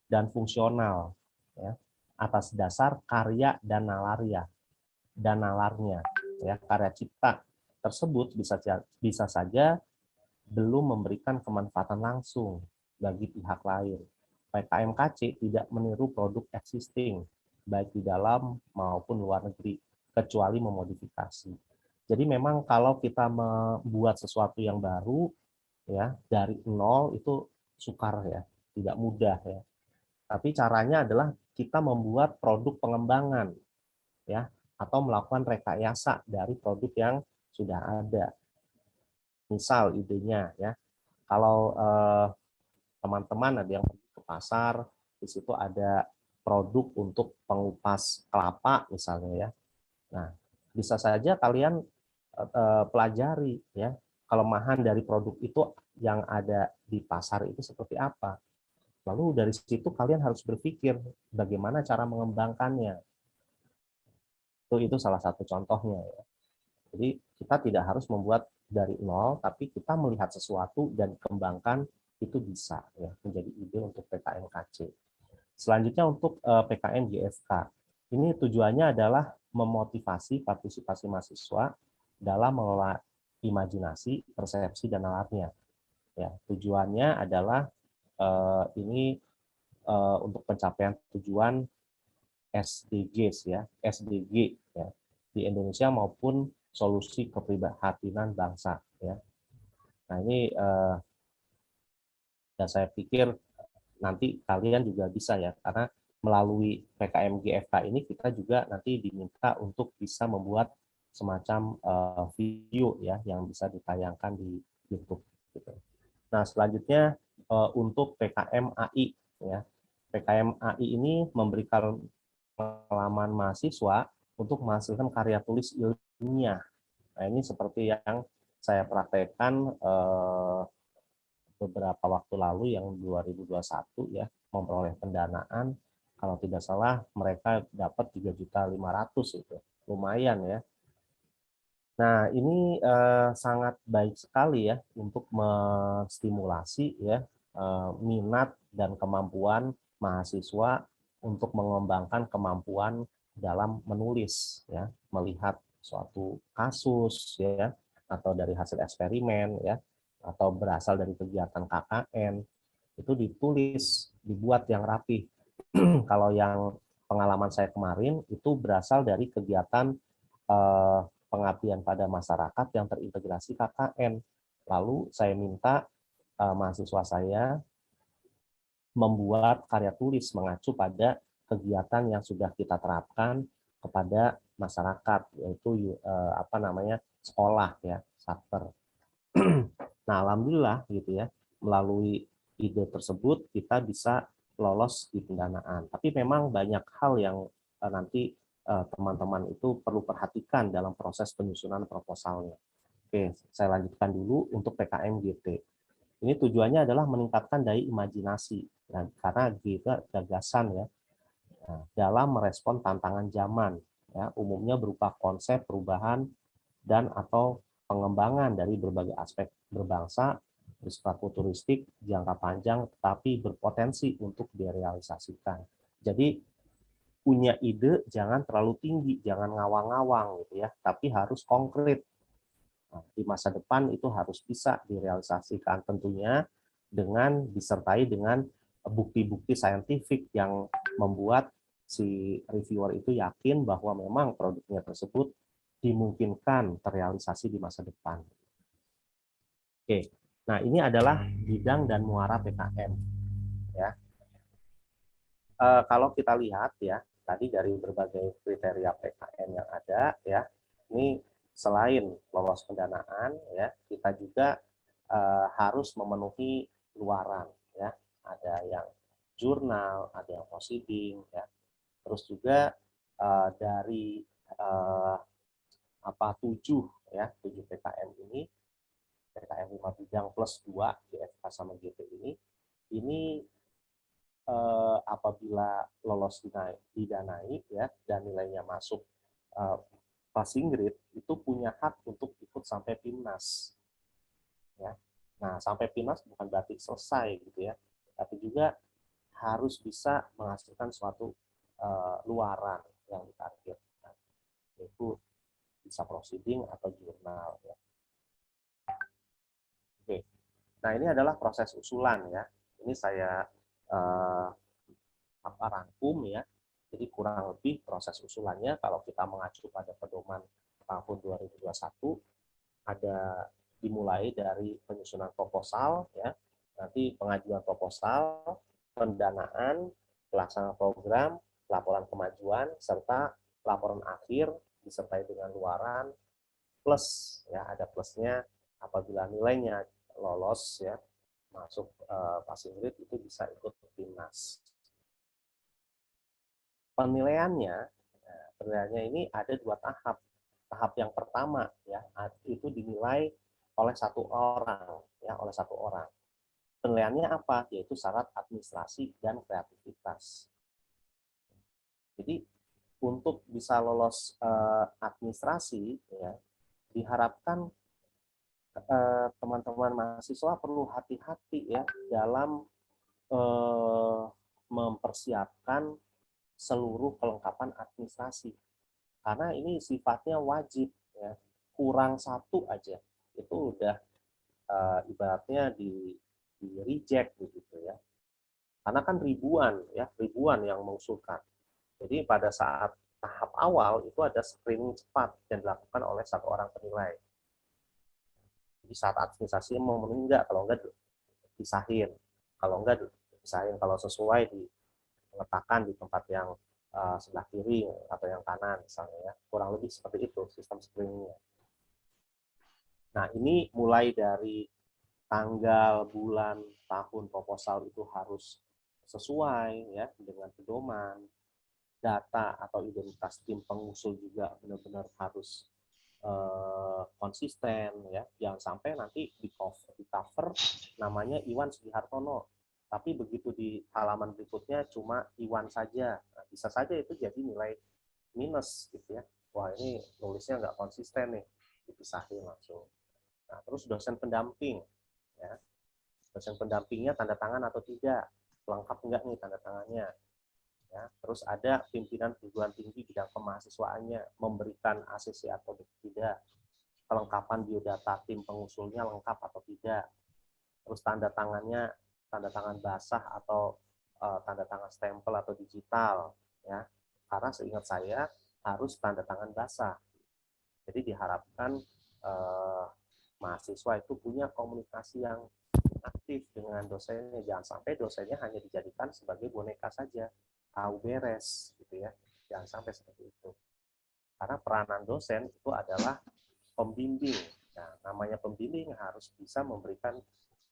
dan fungsional ya, atas dasar karya dan nalarnya ya, karya cipta tersebut bisa saja belum memberikan kemanfaatan langsung bagi pihak lain. PKMKC tidak meniru produk existing, baik di dalam maupun luar negeri, kecuali memodifikasi. Jadi memang kalau kita membuat sesuatu yang baru, ya dari nol itu sukar ya, tidak mudah ya. Tapi caranya adalah kita membuat produk pengembangan, ya, atau melakukan rekayasa dari produk yang sudah ada. Misal idenya ya, kalau teman-teman ada yang pergi ke pasar, di situ ada produk untuk pengupas kelapa misalnya ya. Nah, bisa saja kalian pelajari ya kelemahan dari produk itu yang ada di pasar itu seperti apa. Lalu dari situ kalian harus berpikir bagaimana cara mengembangkannya. Itu salah satu contohnya ya. Jadi kita tidak harus membuat dari nol, tapi kita melihat sesuatu dan kembangkan itu bisa ya menjadi ide untuk PKMKC. Selanjutnya untuk PKM GFK. Ini tujuannya adalah memotivasi partisipasi mahasiswa dalam mengelola imajinasi, persepsi dan nalarnya. Ya, tujuannya adalah ini untuk pencapaian tujuan SDGs ya, SDG ya di Indonesia maupun solusi keprihatinan bangsa ya. Nah, ini dan saya pikir nanti kalian juga bisa ya, karena melalui PKM GFK ini kita juga nanti diminta untuk bisa membuat semacam video ya yang bisa ditayangkan di YouTube gitu. Nah, selanjutnya untuk PKM AI ya. PKM AI ini memberikan pengalaman mahasiswa untuk menghasilkan karya tulis ilmiah. Nah, ini seperti yang saya praktekkan beberapa waktu lalu yang 2021 ya, memperoleh pendanaan, kalau tidak salah mereka dapat 3.500.000 itu. Lumayan ya. Nah, ini sangat baik sekali ya untuk menstimulasi ya minat dan kemampuan mahasiswa untuk mengembangkan kemampuan dalam menulis ya, melihat suatu kasus ya atau dari hasil eksperimen ya atau berasal dari kegiatan KKN itu ditulis, dibuat yang rapi. Kalau yang pengalaman saya kemarin itu berasal dari kegiatan pengabdian pada masyarakat yang terintegrasi KKN. Lalu saya minta mahasiswa saya membuat karya tulis mengacu pada kegiatan yang sudah kita terapkan kepada masyarakat, yaitu sekolah ya, Satker. Nah, alhamdulillah gitu ya, melalui ide tersebut kita bisa lolos di pendanaan. Tapi memang banyak hal yang nanti teman-teman itu perlu perhatikan dalam proses penyusunan proposalnya. Oke, saya lanjutkan dulu untuk PKM GT. Ini tujuannya adalah meningkatkan daya imajinasi Dan karena G itu gagasan ya. Nah, dalam merespon tantangan zaman, ya, umumnya berupa konsep perubahan dan atau pengembangan dari berbagai aspek berbangsa, bersifat futuristik, jangka panjang, tetapi berpotensi untuk direalisasikan. Jadi punya ide jangan terlalu tinggi, jangan ngawang-ngawang gitu ya, tapi harus konkret. Nah, di masa depan itu harus bisa direalisasikan tentunya dengan disertai dengan bukti-bukti saintifik yang membuat si reviewer itu yakin bahwa memang produknya tersebut dimungkinkan terrealisasi di masa depan. Oke, nah ini adalah bidang dan muara PKM. Ya, kalau kita lihat ya, tadi dari berbagai kriteria PKM yang ada ya, ini selain lolos pendanaan ya, kita juga harus memenuhi luaran ya. Ada yang jurnal, ada yang proceeding ya. Terus juga dari uh, 7 ya, 7 PKM ini, PKM 5 bidang plus 2 GFK sama GP ini apabila lolos didanai ya dan nilainya masuk passing grade itu punya hak untuk ikut sampai PIMNAS ya. Nah, sampai PIMNAS bukan berarti selesai gitu ya, tapi juga harus bisa menghasilkan suatu luaran yang ditargetkan, yaitu bisa proceeding atau jurnal ya. Oke. Nah, ini adalah proses usulan ya. Ini saya rangkum ya. Jadi kurang lebih proses usulannya kalau kita mengacu pada pedoman tahun 2021 ada dimulai dari penyusunan proposal ya, nanti pengajuan proposal, pendanaan, pelaksanaan program, laporan kemajuan serta laporan akhir disertai dengan luaran plus ya, ada plusnya apabila nilainya lolos ya masuk passing grade itu bisa ikut PIMNAS. Penilaiannya ini ada 2 tahap. Tahap yang pertama ya itu dinilai oleh satu orang ya, oleh satu orang. Penilaiannya apa? Yaitu syarat administrasi dan kreativitas. Jadi untuk bisa lolos administrasi ya, diharapkan teman-teman mahasiswa perlu hati-hati ya dalam mempersiapkan seluruh kelengkapan administrasi. Karena ini sifatnya wajib ya. Kurang satu aja itu udah ibaratnya di reject begitu ya. Karena kan ribuan yang mengusulkan. Jadi pada saat tahap awal itu ada screening cepat yang dilakukan oleh satu orang penilai. Jadi saat administrasi mau memenuhi enggak, kalau enggak pisahin. Kalau enggak pisahin, kalau sesuai diletakkan di tempat yang sebelah kiri atau yang kanan misalnya ya. Kurang lebih seperti itu sistem screeningnya. Nah, ini mulai dari tanggal, bulan, tahun proposal itu harus sesuai ya dengan pedoman, data atau identitas tim pengusul juga benar-benar harus konsisten ya. Jangan sampai nanti di cover namanya Iwan Sugihartono, tapi begitu di halaman berikutnya cuma Iwan saja. Nah, bisa saja itu jadi nilai minus gitu ya. Wah, ini nulisnya nggak konsisten nih, dipisahin langsung. Nah, terus dosen pendamping ya. Dosen pendampingnya tanda tangan atau tidak, lengkap enggak nih tanda tangannya ya. Terus ada pimpinan perguruan tinggi bidang kemahasiswaannya memberikan ACC atau tidak, kelengkapan biodata tim pengusulnya lengkap atau tidak, terus tanda tangan basah atau tanda tangan stempel atau digital ya, karena seingat saya harus tanda tangan basah. Jadi diharapkan mahasiswa itu punya komunikasi yang aktif dengan dosennya, jangan sampai dosennya hanya dijadikan sebagai boneka saja, tahu beres gitu ya, jangan sampai seperti itu. Karena peranan dosen itu adalah pembimbing. Nah, namanya pembimbing harus bisa memberikan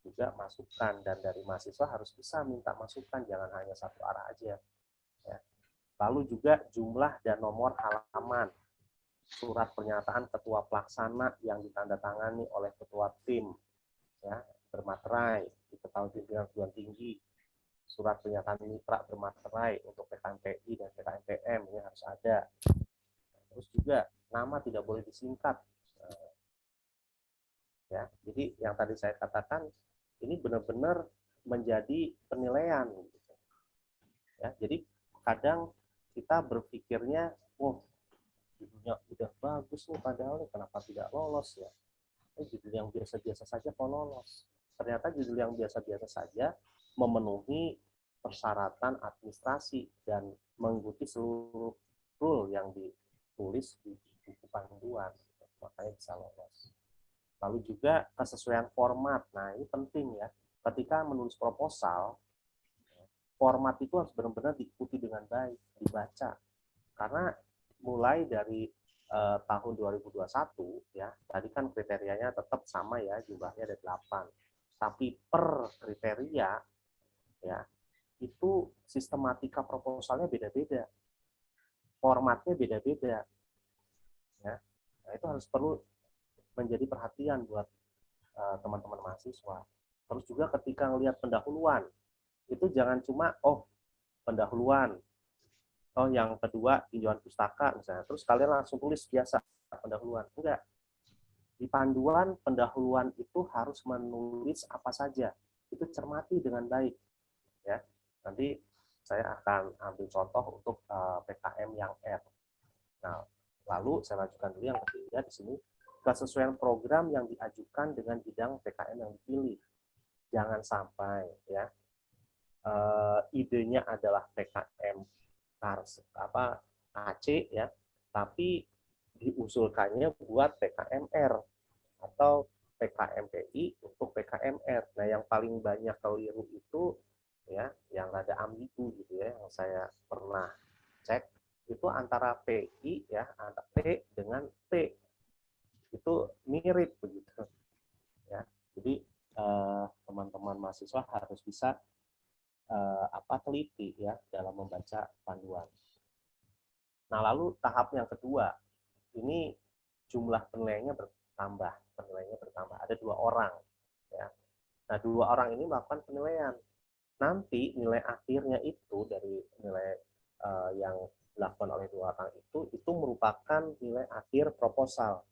juga masukan, dan dari mahasiswa harus bisa minta masukan, jangan hanya satu arah aja ya. Lalu juga jumlah dan nomor halaman surat pernyataan ketua pelaksana yang ditandatangani oleh ketua tim ya, bermaterai, diketahui pimpinan perguruan tinggi. surat pernyataan mitra bermaterai untuk PKMPI dan PKMPM ini harus ada. Terus juga nama tidak boleh disingkat. Ya, jadi yang tadi saya katakan ini benar-benar menjadi penilaian. Ya, jadi kadang kita berpikirnya, oh judulnya udah bagus nih, padahal kenapa tidak lolos ya? Judul yang biasa-biasa saja kok lolos. Ternyata judul yang biasa-biasa saja memenuhi persyaratan administrasi dan mengikuti seluruh rule yang ditulis di buku panduan, makanya bisa lolos. Lalu juga kesesuaian format. Nah, ini penting ya. Ketika menulis proposal, format itu harus benar-benar diikuti dengan baik, dibaca. Karena mulai dari tahun 2021 ya, tadi kan kriterianya tetap sama ya, jumlahnya ada 8. Tapi per kriteria ya, itu sistematika proposalnya beda-beda. Formatnya beda-beda. Ya. Nah, itu harus perlu menjadi perhatian buat teman-teman mahasiswa. Terus juga ketika ngelihat pendahuluan, itu jangan cuma pendahuluan, yang kedua tinjauan pustaka misalnya, terus kalian langsung tulis biasa pendahuluan. Enggak. Di panduan pendahuluan itu harus menulis apa saja. Itu cermati dengan baik. Ya. Nanti saya akan ambil contoh untuk PKM yang R. Nah, lalu saya lanjutkan dulu yang ketiga di sini, kesesuaian program yang diajukan dengan bidang PKM yang dipilih. Jangan sampai ya idenya adalah PKM AC ya, tapi diusulkannya buat PKMR atau PKMPI untuk PKMR. Nah, yang paling banyak keliru itu ya, yang rada ambigu gitu ya, yang saya pernah cek itu antara PI ya, antara P dengan T itu mirip begitu ya. Jadi teman-teman mahasiswa harus bisa teliti ya dalam membaca panduan. Nah, lalu tahap yang kedua, ini jumlah penilaiannya bertambah, ada 2 orang ya. Nah, 2 orang ini melakukan penilaian. Nanti nilai akhirnya itu dari nilai yang dilakukan oleh 2 orang itu merupakan nilai akhir proposal.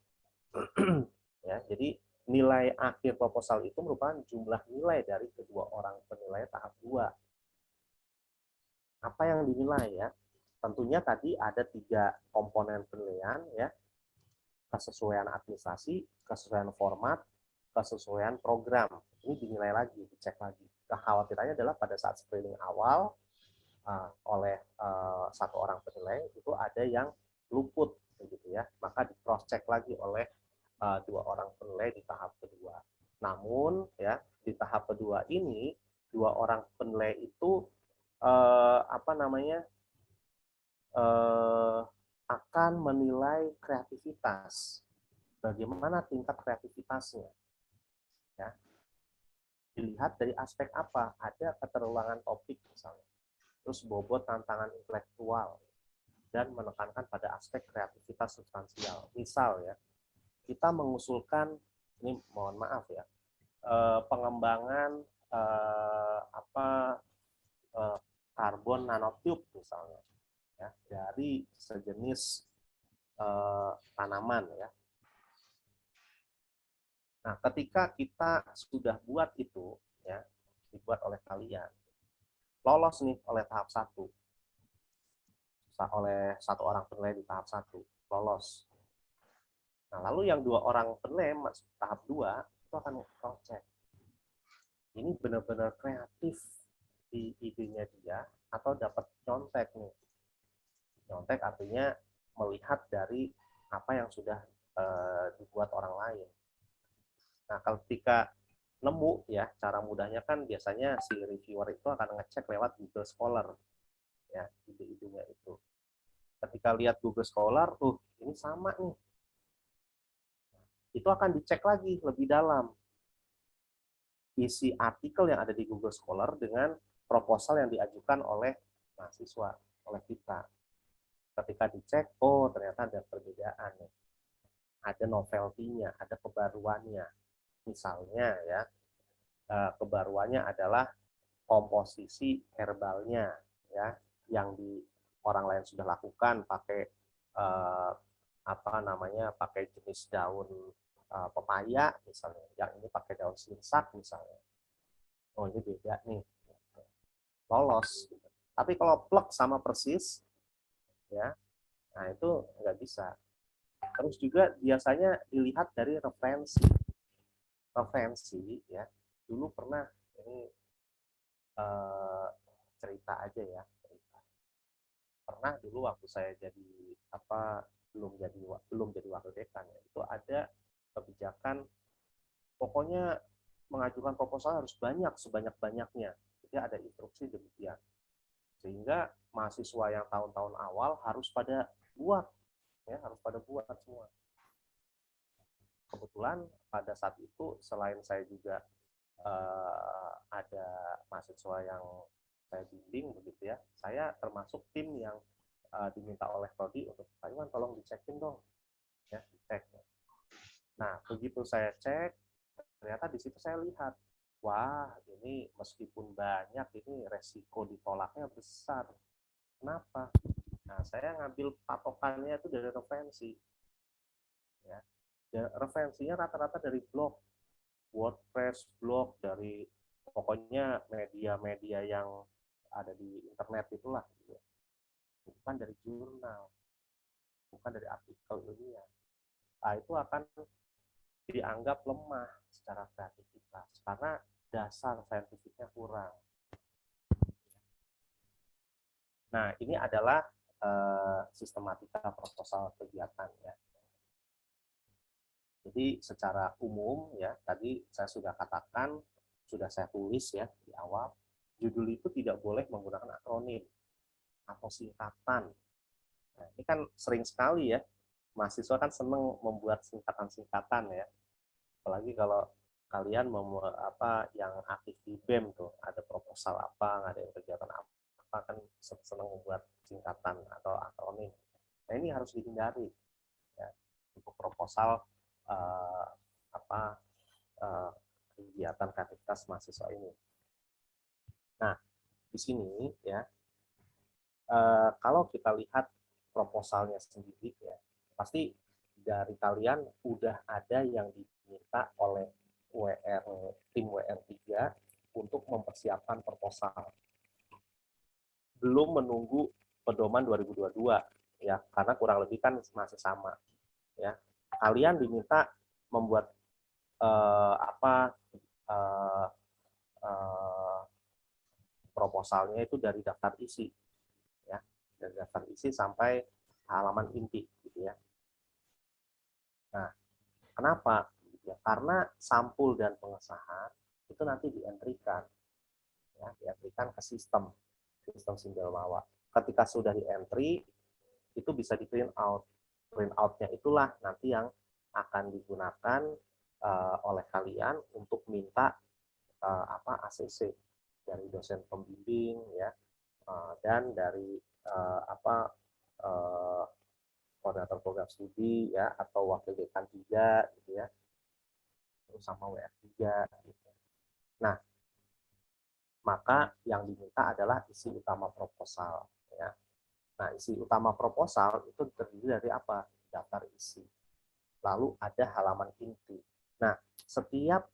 Ya, jadi nilai akhir proposal itu merupakan jumlah nilai dari kedua orang penilai tahap 2. Apa yang dinilai ya? Tentunya tadi ada 3 komponen penilaian ya. Kesesuaian administrasi, kesesuaian format, kesesuaian program. Ini dinilai lagi, dicek lagi. Kekhawatirannya adalah pada saat screening awal oleh 1 orang penilai itu ada yang luput begitu ya. Maka di cross check lagi oleh 2 orang penilai di tahap kedua. Namun ya, di tahap kedua ini 2 orang penilai itu akan menilai kreativitas. Bagaimana tingkat kreativitasnya? Ya. Dilihat dari aspek apa? Ada keterulangan topik misalnya. Terus bobot tantangan intelektual dan menekankan pada aspek kreativitas substansial. Misal ya, kita mengusulkan, ini mohon maaf ya, pengembangan karbon nanotube misalnya ya, dari sejenis tanaman ya. Nah, ketika kita sudah buat itu ya, dibuat oleh kalian, lolos nih oleh tahap 1, oleh 1 orang penilai di tahap 1 lolos. Nah, lalu yang 2 orang penilai tahap 2 itu akan cross check. Ini benar-benar kreatif di idenya dia atau dapat nyontek nih. Nyontek artinya melihat dari apa yang sudah dibuat orang lain. Nah, ketika nemu ya, cara mudahnya kan biasanya si reviewer itu akan ngecek lewat Google Scholar ya, ide-idenya itu. Ketika lihat Google Scholar, ini sama nih. Itu akan dicek lagi lebih dalam isi artikel yang ada di Google Scholar dengan proposal yang diajukan oleh mahasiswa, oleh kita. Ketika dicek, ternyata ada perbedaan. Ada novelty-nya, ada kebaruannya. Misalnya ya, kebaruannya adalah komposisi herbalnya ya, yang di orang lain sudah lakukan pakai pakai jenis daun pepaya misalnya, yang ini pakai daun sirsak misalnya. Oh ini beda nih, lolos. Tapi kalau plek sama persis, ya, nah itu nggak bisa. Terus juga biasanya dilihat dari referensi. Referensi ya, dulu pernah ini cerita aja ya. Pernah dulu waktu saya jadi belum jadi wakil dekan ya, itu ada kebijakan pokoknya mengajukan proposal harus banyak sebanyak-banyaknya. Jadi ada instruksi demikian. Sehingga mahasiswa yang tahun-tahun awal harus pada buat semua. Kebetulan pada saat itu selain saya juga ada mahasiswa yang saya bimbing begitu ya, saya termasuk tim yang diminta oleh prodi untuk Pak Iwan tolong dicekin dong, ya dicek. Nah begitu saya cek, ternyata di situ saya lihat, wah ini meskipun banyak ini resiko ditolaknya besar. Kenapa? Nah saya ngambil patokannya itu dari referensi, ya. Dan referensinya rata-rata dari blog, WordPress, blog, dari pokoknya media-media yang ada di internet itulah, gitu. Bukan dari jurnal, bukan dari artikel ilmiah. Nah, itu akan dianggap lemah secara kreativitas karena dasar saintifiknya kurang. Nah, ini adalah sistematika proposal kegiatan ya. Jadi secara umum ya, tadi saya sudah katakan, sudah saya tulis ya di awal, judul itu tidak boleh menggunakan akronim atau singkatan. Nah, ini kan sering sekali ya, mahasiswa kan senang membuat singkatan-singkatan ya. Apalagi kalau kalian yang aktif di BEM tuh, ada proposal apa, ada kegiatan apa, kan senang membuat singkatan atau akronim. Nah, ini harus dihindari ya, untuk proposal kegiatan kreativitas mahasiswa ini. Nah, di sini ya, kalau kita lihat proposalnya sendiri ya, pasti dari kalian udah ada yang diminta oleh tim WR3 untuk mempersiapkan proposal. Belum menunggu pedoman 2022 ya, karena kurang lebih kan masih sama ya. Kalian diminta membuat proposalnya itu dari daftar isi ya, dari daftar isi sampai halaman inti gitu ya. Nah, kenapa? Ya, karena sampul dan pengesahan itu nanti dientrikan ya, dientrikan ke sistem Sindelmawa. Ketika sudah dientry, itu bisa di print out. Print out-nya itulah nanti yang akan digunakan oleh kalian untuk minta ACC dari dosen pembimbing ya, dan dari koordinator program studi ya, atau wakil dekan 3 gitu ya, terus sama WR3 gitu. Nah, maka yang diminta adalah isi utama proposal ya. Nah, isi utama proposal itu terdiri dari apa? Daftar isi. Lalu ada halaman inti. Nah, setiap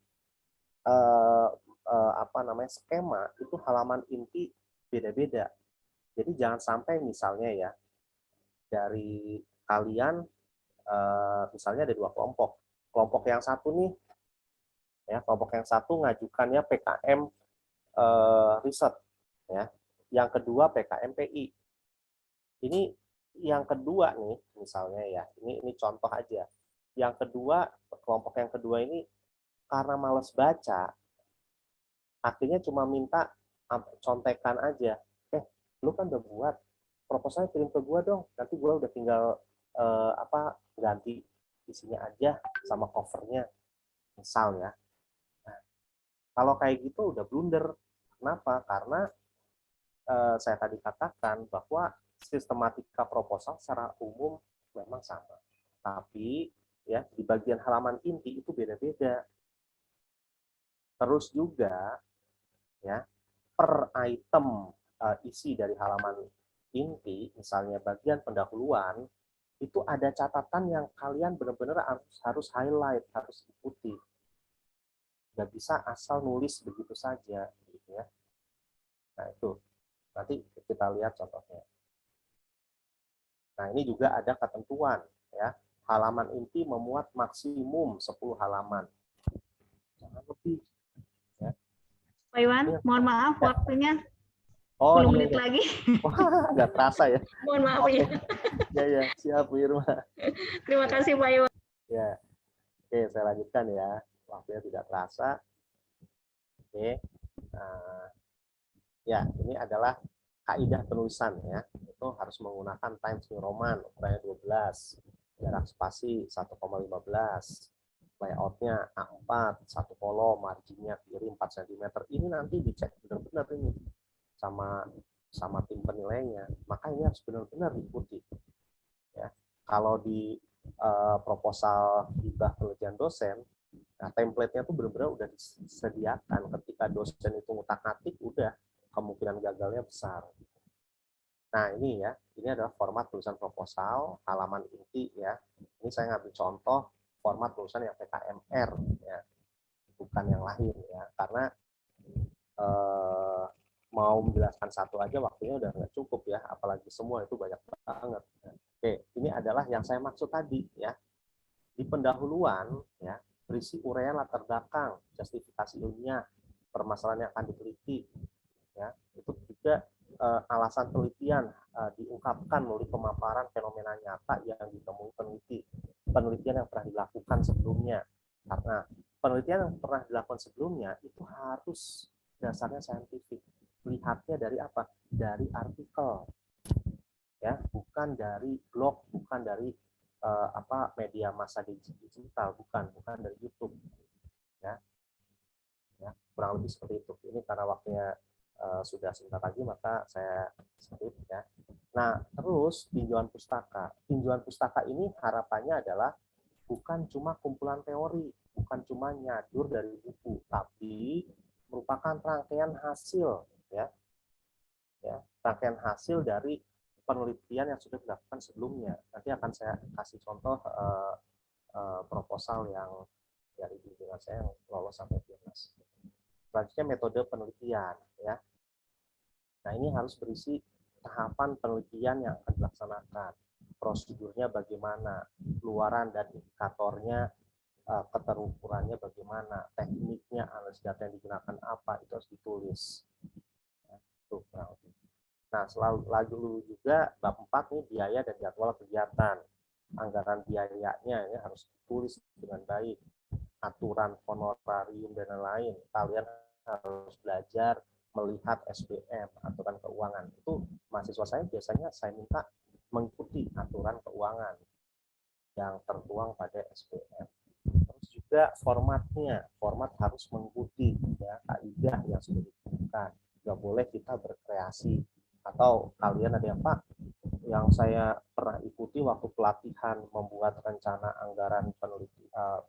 skema itu halaman inti beda-beda. Jadi jangan sampai misalnya ya, dari kalian misalnya ada 2 kelompok. Kelompok yang satu nih ya, kelompok yang satu ngajukannya PKM riset ya. Yang kedua PKM PI. Ini yang kedua nih misalnya ya, ini contoh aja. Yang kedua, kelompok yang kedua ini karena males baca, akhirnya cuma minta contekan aja. Lu kan udah buat, proposalnya kirim ke gua dong, nanti gua udah tinggal ganti isinya aja sama covernya, misal ya. Nah, kalau kayak gitu udah blunder. Kenapa? Karena saya tadi katakan bahwa sistematika proposal secara umum memang sama, tapi ya di bagian halaman inti itu beda-beda. Terus juga ya, per item isi dari halaman inti, misalnya bagian pendahuluan, itu ada catatan yang kalian benar-benar harus highlight, harus ikuti. Nggak bisa asal nulis begitu saja, gitu ya. Nah itu, nanti kita lihat contohnya. Nah ini juga ada ketentuan, ya. Halaman inti memuat maksimum 10 halaman. Jangan lebih. Ya. Pak Iwan, mohon maaf waktunya Oh 10 iya, menit iya. lagi. Wah, nggak terasa ya. Mohon maaf Oke. ya. Ya, ya, siap Bu Irma. Terima kasih Pak Iwan. Ya, oke, saya lanjutkan ya. Waktunya tidak terasa. Oke, nah, ya ini adalah kaidah penulisan ya. Itu harus menggunakan Times New Roman, ukurannya 12, jarak spasi 1,15, layoutnya A4, 1 kolom, marginnya kiri 4 cm. Ini nanti dicek benar-benar ini sama tim penilainya. Maka ini harus benar-benar diikuti. Ya. Kalau di proposal hibah penelitian dosen, nah, template-nya tuh benar-benar udah disediakan. Ketika dosen itu ngutak-ngatik, udah kemungkinan gagalnya besar. Nah ini ya, ini adalah format tulisan proposal, halaman inti ya. Ini saya ngambil contoh format tulisan yang PKMR ya, bukan yang lain ya. Karena mau menjelaskan satu aja waktunya udah nggak cukup ya, apalagi semua itu banyak banget. Oke, ini adalah yang saya maksud tadi ya. Di pendahuluan ya, berisi uraian latar belakang, justifikasi ilmiah, permasalahan yang akan diteliti, ya itu juga alasan penelitian diungkapkan melalui pemaparan fenomena nyata yang ditemui penelitian yang pernah dilakukan sebelumnya. Karena penelitian yang pernah dilakukan sebelumnya itu harus dasarnya saintifik, lihatnya dari apa? Dari artikel, ya bukan dari blog, bukan dari media massa digital, bukan dari YouTube ya kurang lebih seperti itu. Ini karena waktunya sudah sebentar lagi maka saya skip ya. Nah terus tinjauan pustaka ini harapannya adalah bukan cuma kumpulan teori, bukan cuma nyadur dari buku, tapi merupakan rangkaian hasil ya rangkaian hasil dari penelitian yang sudah dilakukan sebelumnya. Nanti akan saya kasih contoh proposal yang dari bimbingan saya yang lolos sampai finals. Selanjutnya metode penelitian ya. Nah ini harus berisi tahapan penelitian yang akan dilaksanakan, prosedurnya bagaimana, keluaran dan indikatornya, keterukurannya bagaimana, tekniknya, analisis data yang digunakan apa, itu harus ditulis. Nah, lalu juga bab 4 nih biaya dan jadwal kegiatan. Anggaran biayanya ini harus ditulis dengan baik. Aturan honorarium dan lain-lain. Kalian harus belajar melihat SPM, aturan keuangan. Itu mahasiswa saya biasanya saya minta mengikuti aturan keuangan yang tertuang pada SPM. Terus juga formatnya, format harus mengikuti ya kaidah yang sudah ditentukan. Nggak boleh kita berkreasi. Atau kalian ada yang Pak, yang saya pernah ikuti waktu pelatihan membuat rencana anggaran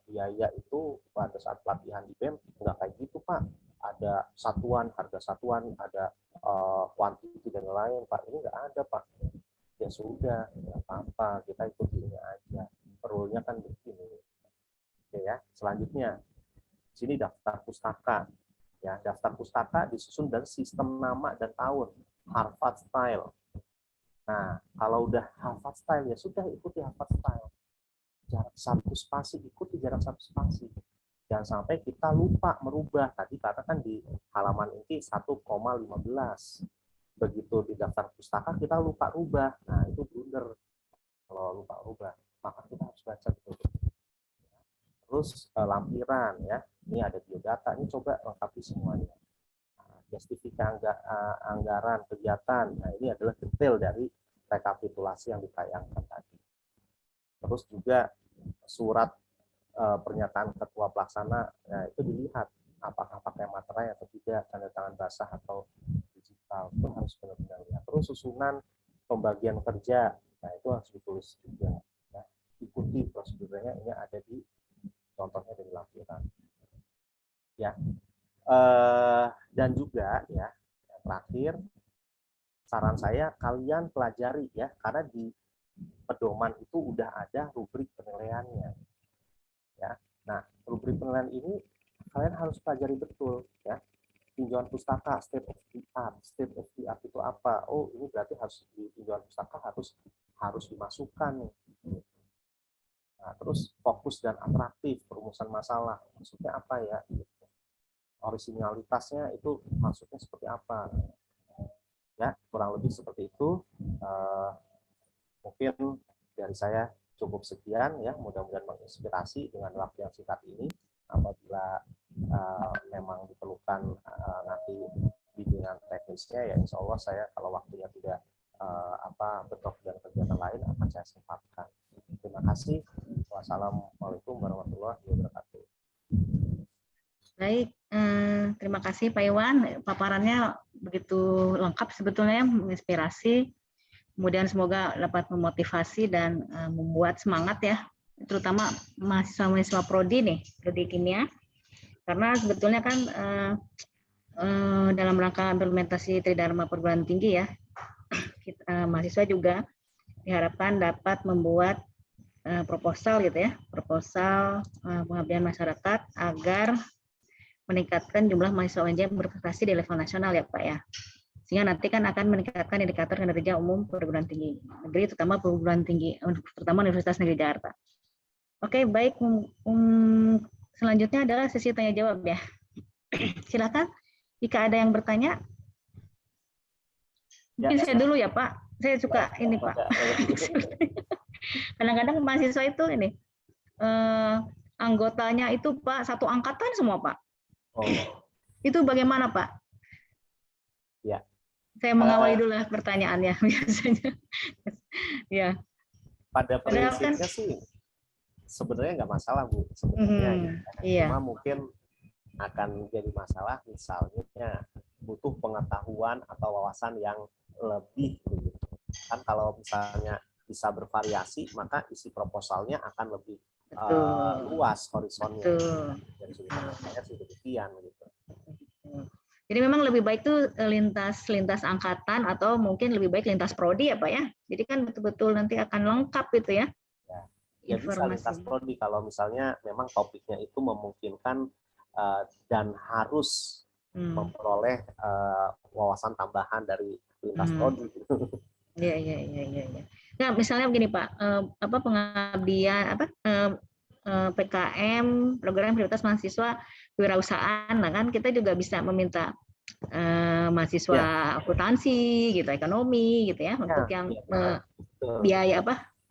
biaya itu pada saat pelatihan di BEM, nggak kayak gitu Pak. Ada satuan, harga satuan, ada kuantiti dan lain Pak. Ini nggak ada Pak. Ya sudah, nggak apa-apa, kita ikutinya aja. Rule-nya kan begini. Oke ya, selanjutnya sini daftar pustaka. Ya, daftar pustaka disusun dari sistem nama dan tahun. Harvard Style. Nah, kalau udah Harvard Style ya sudah ikuti Harvard Style. Jarak 1 spasi ikuti jarak 1 spasi. Jangan sampai kita lupa merubah. Tadi katakan di halaman ini 1,15. Begitu di daftar pustaka kita lupa rubah. Nah, itu blunder. Kalau lupa rubah, maka kita harus baca betul-betul. Terus lampiran ya. Ini ada biodata. Ini coba lengkapi semuanya. Justifikasi anggaran kegiatan. Nah, ini adalah detail dari rekapitulasi yang ditayangkan tadi. Terus juga surat pernyataan ketua pelaksana, nah, itu dilihat apakah pakai materai atau tidak, tanda tangan basah atau digital, itu harus benar-benar lihat. Terus susunan pembagian kerja, nah itu harus ditulis juga. Ya. Ikuti prosedurnya, ini ada di contohnya dari lampiran. Ya. Dan juga ya terakhir, saran saya kalian pelajari ya, karena di pedoman itu udah ada rubrik penilaiannya. Ya, nah rubrik penilaian ini kalian harus pelajari betul ya. Tinjauan pustaka, state of the art. State of the art itu apa? Oh, ini berarti harus di tinjauan pustaka harus dimasukkan nih. Nah, terus fokus dan atraktif, perumusan masalah. Maksudnya apa ya? Originalitasnya itu maksudnya seperti apa? Ya, kurang lebih seperti itu. Mungkin dari saya cukup sekian ya. Mudah-mudahan menginspirasi dengan waktu yang singkat ini. Apabila memang diperlukan nanti bimbingan teknisnya, ya insya Allah saya kalau waktunya tidak bentrok dengan kegiatan lain akan saya sempatkan. Terima kasih. Wassalamualaikum warahmatullahi wabarakatuh. Baik, terima kasih Pak Iwan. Paparannya begitu lengkap sebetulnya, menginspirasi. Kemudian semoga dapat memotivasi dan membuat semangat ya, terutama mahasiswa-mahasiswa prodi nih, prodi kimia. Karena sebetulnya kan dalam rangka implementasi Tridharma perguruan tinggi ya, mahasiswa juga diharapkan dapat membuat proposal gitu ya, proposal pengabdian masyarakat agar meningkatkan jumlah mahasiswa UNJ yang berprestasi di level nasional ya Pak ya. Sehingga nanti kan akan meningkatkan indikator kinerja umum perguruan tinggi negeri, terutama perguruan tinggi, terutama Universitas Negeri Jakarta. Oke, baik. Selanjutnya adalah sesi tanya jawab ya. Silakan jika ada yang bertanya. Mungkin saya dulu ya Pak. Saya suka ini Pak. Kadang-kadang mahasiswa itu ini anggotanya itu Pak satu angkatan semua Pak. Oh. Itu bagaimana Pak? Ya. Saya mengawali dulu lah pertanyaannya biasanya. Ya. Pada prinsipnya sih sebenarnya nggak masalah Bu. Sebenarnya iya. Cuma mungkin akan jadi masalah misalnya butuh pengetahuan atau wawasan yang lebih. Kan kalau misalnya bisa bervariasi, maka isi proposalnya akan lebih luas horizonnya. Dari sudut pandang saya sih demikian gitu. Jadi memang lebih baik tuh lintas angkatan atau mungkin lebih baik lintas prodi ya Pak ya. Jadi kan betul-betul nanti akan lengkap gitu ya. Ya bisa lintas prodi kalau misalnya memang topiknya itu memungkinkan dan harus memperoleh wawasan tambahan dari lintas prodi. Iya. Nah, misalnya begini Pak, pengabdian PKM program prioritas mahasiswa kewirausahaan, nah kan kita juga bisa meminta mahasiswa akuntansi gitu, ekonomi gitu ya, untuk yang biaya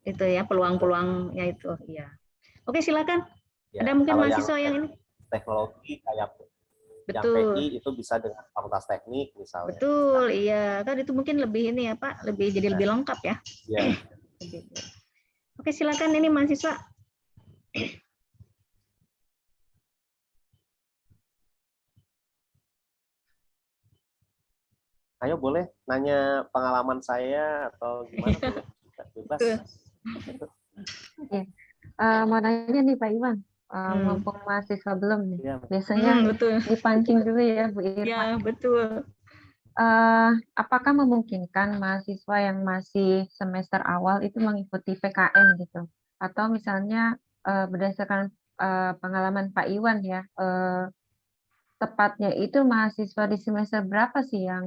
itu ya, peluang-peluangnya itu ya. Oke, silakan. Ada mungkin mahasiswa yang ini teknologi kayak betul. Yang PI itu bisa dengan fakultas teknik misalnya. Betul, iya kan itu mungkin lebih ini ya Pak, lebih lengkap ya. Iya. Oke, silakan ini mahasiswa. Ayo boleh nanya pengalaman saya atau gimana Bu? Bebas. Mau nanya nih Pak Iwan, mumpung mahasiswa belum nih. Ya, biasanya dipancing dulu ya Bu Irma. Ya, betul. Apakah memungkinkan mahasiswa yang masih semester awal itu mengikuti PKM gitu? Atau misalnya berdasarkan pengalaman Pak Iwan ya, tepatnya itu mahasiswa di semester berapa sih yang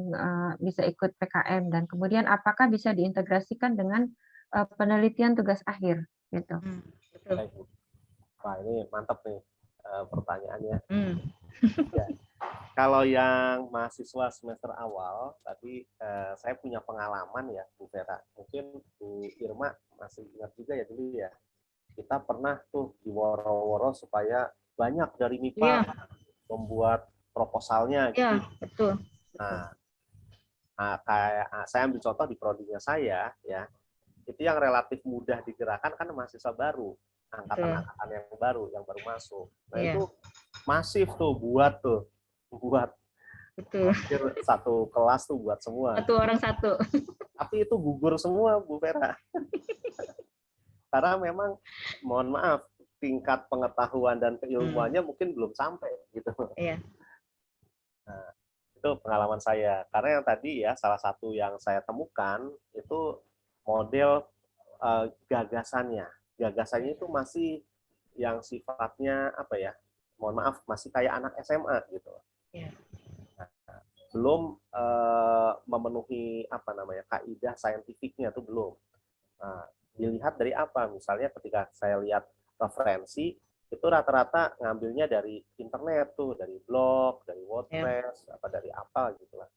bisa ikut PKM, dan kemudian apakah bisa diintegrasikan dengan penelitian tugas akhir gitu? Betul. Wah, ini mantap nih pertanyaannya. Ya. Kalau yang mahasiswa semester awal, tadi saya punya pengalaman ya Bu Vera. Mungkin Bu Irma masih ingat juga ya dulu ya. Kita pernah tuh diworo-woro supaya banyak dari MIPA membuat proposalnya gitu. Iya, betul. Nah, kayak saya ambil contoh di prodinya saya ya. Itu yang relatif mudah digerakkan kan mahasiswa baru, angkatan-angkatan yang baru masuk. Nah, itu masif tuh buat betul. hampir satu kelas tuh buat semua. Satu orang satu. Tapi itu gugur semua Bu Vera. Karena memang mohon maaf tingkat pengetahuan dan keilmuannya mungkin belum sampai gitu. Iya. Nah, Itu pengalaman saya. Karena yang tadi ya, salah satu yang saya temukan itu model gagasannya. Gagasannya itu masih yang sifatnya apa ya? Mohon maaf, masih kayak anak SMA gitu. Ya. Belum memenuhi apa namanya kaidah saintifiknya tuh belum. Nah, dilihat dari apa? Misalnya ketika saya lihat referensi itu rata-rata ngambilnya dari internet tuh, dari blog, dari WordPress, apa dari apa gitu lah.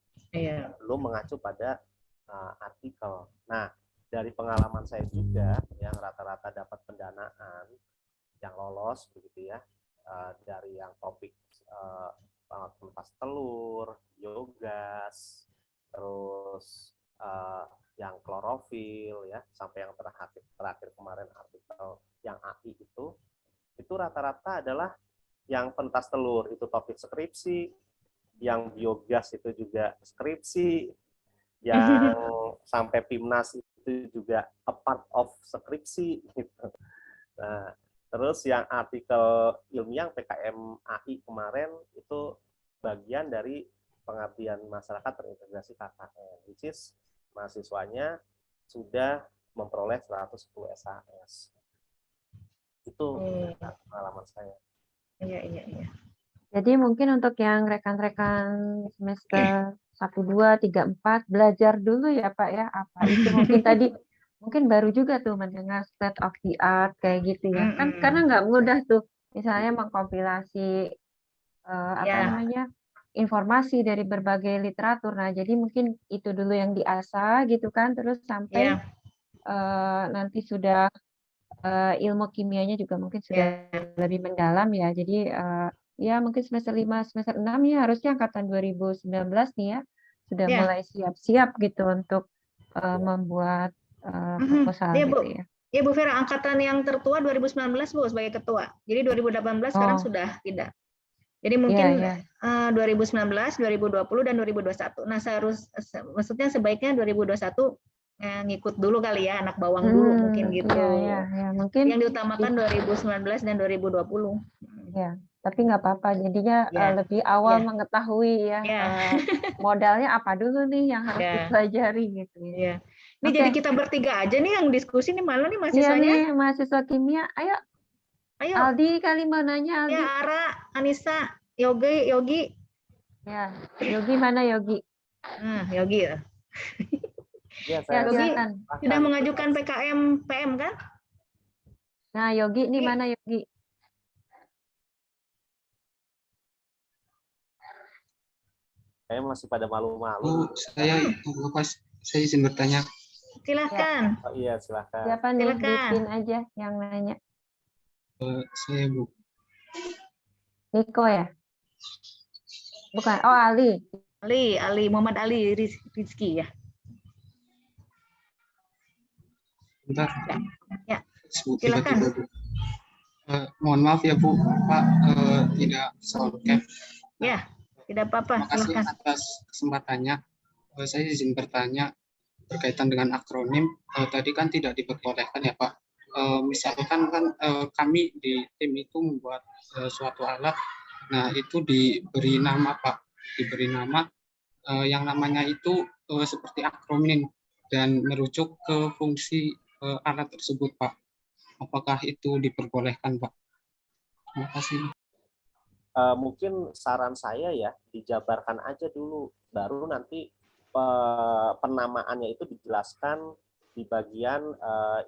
Belum mengacu pada artikel. Nah, dari pengalaman saya juga yang rata-rata dapat pendanaan yang lolos begitu ya, dari yang topik pentas telur, biogas, terus yang klorofil ya, sampai yang terakhir kemarin artikel yang AI itu rata-rata adalah yang pentas telur itu topik skripsi, yang biogas itu juga skripsi, yang sampai PIMNAS itu juga a part of skripsi gitu. Nah, terus yang artikel ilmiah PKM AI kemarin itu bagian dari pengabdian masyarakat terintegrasi KKN, which is mahasiswanya sudah memperoleh 110 SHS. Itu pengalaman saya. Iya. Jadi mungkin untuk yang rekan-rekan semester 1, 2, 3, 4 belajar dulu ya Pak ya, apa itu mungkin tadi mungkin baru juga tuh mendengar state of the art kayak gitu ya. Kan karena nggak mudah tuh misalnya mengkompilasi apa namanya informasi dari berbagai literatur. Nah, jadi mungkin itu dulu yang diasah gitu kan, terus sampai nanti sudah ilmu kimianya juga mungkin sudah lebih mendalam ya. Jadi ya mungkin semester 5, semester 6 ya harusnya angkatan 2019 nih ya sudah mulai siap-siap gitu untuk membuat proposal gitu ya. Ya Bu Vera, angkatan yang tertua 2019 Bu sebagai ketua. Jadi 2018 sekarang sudah tidak. Jadi mungkin 2019, 2020 dan 2021. Nah, maksudnya sebaiknya 2021 ngikut dulu kali ya, anak bawang dulu mungkin gitu. Ya, mungkin yang diutamakan 2019 dan 2020. Ya, tapi nggak apa-apa. Jadinya lebih awal mengetahui ya modalnya apa dulu nih yang harus dipelajari gitu ya. Ini jadi kita bertiga aja nih yang diskusi nih malah nih mahasiswanya. Iya nih mahasiswa kimia. Ayo. Aldi kali mau nanya Aldi. Ya, Ara, Anissa, Yogi. Ya, Yogi mana Yogi? Yogi ya. Ya, saya silakan. Sudah mengajukan PKM PM kan? Nah, Yogi ini mana Yogi? Saya masih pada malu-malu. Saya izin bertanya. Silakan. Oh iya, silakan. Siapa nih? Bikin aja yang nanya. Saya Bu. Niko ya? Bukan. Oh, Ali. Ali Muhammad Ali Rizky ya. Bentar. Ya. Silakan. Mohon maaf ya Bu, Pak tidak soal cap. Ya, tidak apa-apa. Terima kasih atas kesempatannya. Saya izin bertanya berkaitan dengan akronim. Tadi kan tidak diperbolehkan ya Pak. Misalkan kan kami di tim itu membuat suatu alat, nah itu diberi nama Pak, diberi nama yang namanya itu seperti akronim dan merujuk ke fungsi alat tersebut Pak. Apakah itu diperbolehkan Pak? Terima kasih. Mungkin saran saya ya dijabarkan aja dulu, baru nanti penamaannya itu dijelaskan di bagian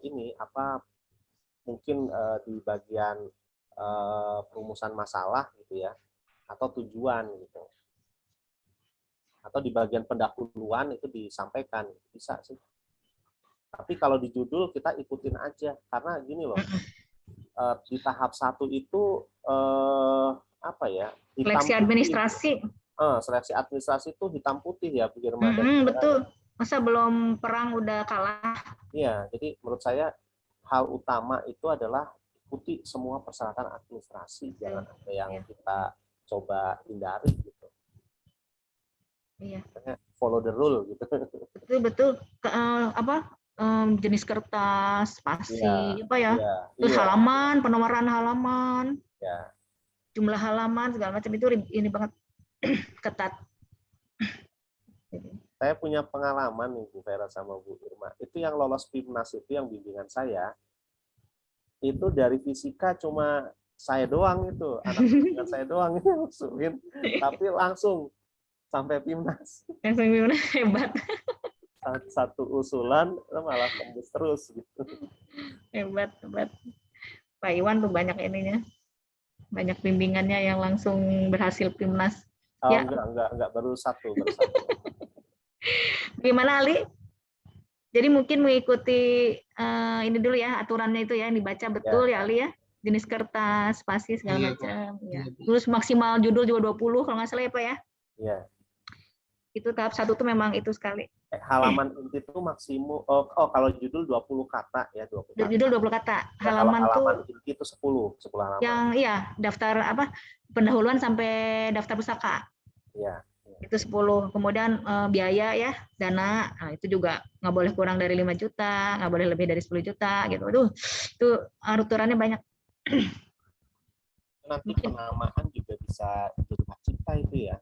ini apa mungkin di bagian perumusan masalah gitu ya, atau tujuan gitu, atau di bagian pendahuluan itu disampaikan, bisa sih. Tapi kalau di judul kita ikutin aja, karena gini loh, di tahap 1 itu apa ya? Seleksi administrasi. Seleksi administrasi itu hitam putih ya, Bu Irma. Betul. Masa belum perang udah kalah? Iya, jadi menurut saya hal utama itu adalah ikuti semua persyaratan administrasi, jangan ada yang kita coba hindari gitu. Iya. Follow the rule gitu. Betul. Jenis kertas, spasi, terus iya. halaman, penomoran halaman, ya. Jumlah halaman segala macam itu ini banget ketat. Saya punya pengalaman nih Bu Vera sama Bu Irma. Itu yang lolos PIMNAS itu yang bimbingan saya, itu dari fisika cuma saya doang itu, anak bimbingan saya doang yang usulin, tapi langsung sampai PIMNAS. Yang seminar hebat, Satu usulan malah tembus terus gitu. hebat, hebat. Pak Iwan tuh banyak ininya, banyak bimbingannya yang langsung berhasil PIMNAS. Oh, Ya. enggak, baru satu. Gimana Ali? Jadi mungkin mengikuti ini dulu ya, aturannya itu ya, yang dibaca betul ya Ali ya. Jenis kertas, spasi segala Iya, macam. Ya. Iya, Bu. Terus maksimal judul juga 20 kalau nggak salah ya Pak ya. Iya. Itu tahap 1 tuh memang itu sekali. Halaman inti itu maksimum kalau judul 20 kata ya, 20 kata. Judul 20 kata. Ya, Halaman tuh halaman inti itu 10 halaman. yang iya, daftar apa? Pendahuluan sampai daftar pustaka. Iya. Itu 10. Kemudian biaya ya, dana, nah, itu juga nggak boleh kurang dari 5 juta, nggak boleh lebih dari 10 juta gitu. Aduh, itu aturannya banyak. Nanti penamaan juga bisa jadi hak cipta itu ya.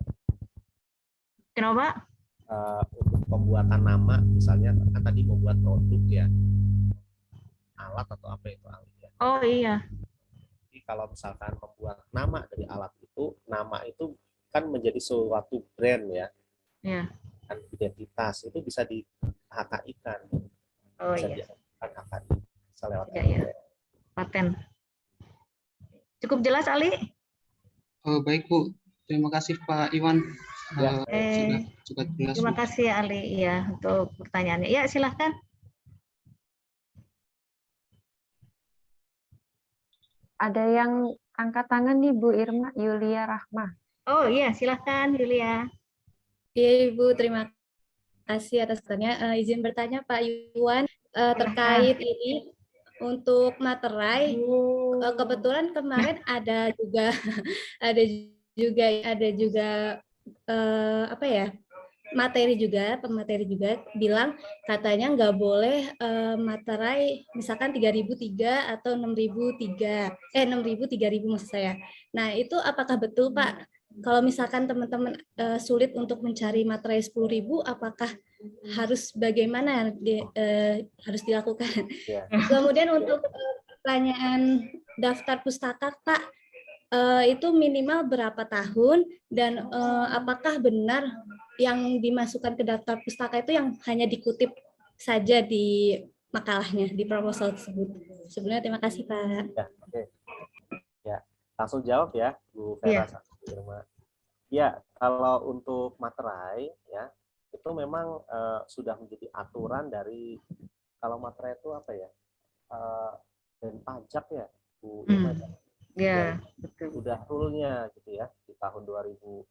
Kenapa? Untuk pembuatan nama, misalnya kan tadi membuat produk ya, alat atau apa itu ya. Oh iya. Jadi kalau misalkan membuat nama dari alat itu, nama itu kan menjadi suatu brand ya. Ya. Kan identitas itu bisa di HKI-kan. Oh Bisa iya. diajukan HKI, bisa lewat Ya. Paten. Cukup jelas Ali? Baik Bu, terima kasih Pak Iwan. Ya. Sudah cukup jelas. Terima Bu. kasih Ali ya untuk pertanyaannya. Ya silahkan. Ada yang angkat tangan nih Bu Irma, Yulia Rahma. Oh iya silahkan Yulia. Iya Ibu, terima kasih atas pertanyaan. Izin bertanya Pak Iwan terkait ini untuk materai. Kebetulan kemarin ada juga apa ya, pemateri juga bilang katanya nggak boleh materai misalkan 3.003 atau 6.003 6.000 3.000 maksud saya. Nah itu apakah betul Pak? Kalau misalkan teman-teman sulit untuk mencari materai 10.000, apakah harus bagaimana harus dilakukan? Ya. Kemudian untuk pertanyaan daftar pustaka Pak, itu minimal berapa tahun dan apakah benar yang dimasukkan ke daftar pustaka itu yang hanya dikutip saja di makalahnya, di proposal tersebut? Sebelumnya terima kasih Pak. Ya, oke. Ya, langsung jawab ya Bu Vera sama Bu Irma. Ya, kalau untuk materai ya itu memang sudah menjadi aturan dari, kalau materai itu apa ya, dari pajak ya Bu Irma. Ya, betul. Udah rule-nya gitu ya di tahun 2022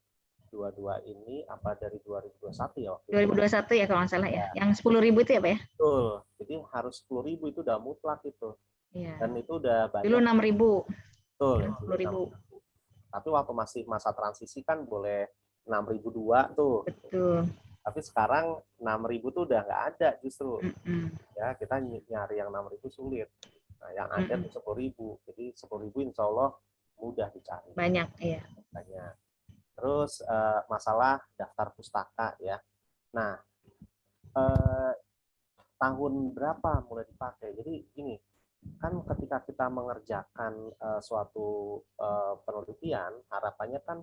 ini apa dari 2021 ya waktu 2021 ya kalau nggak salah ya. Yang 10.000 itu ya Pak ya? Betul. Jadi harus 10.000 itu udah mutlak itu. Iya. Dan itu udah banyak. Dulu 6.000. Betul. 10.000. Tapi waktu masih masa transisi kan boleh 6.002 tuh. Betul. Tapi sekarang 6.000 tuh udah nggak ada justru. Ya, kita nyari yang 6.000 sulit. Nah, yang ada tuh 10.000. Jadi 10.000 insya Allah mudah dicari. Banyak, iya. Banyak. Terus masalah daftar pustaka ya. Nah, tahun berapa mulai dipakai? Jadi ini kan ketika kita mengerjakan suatu penelitian, harapannya kan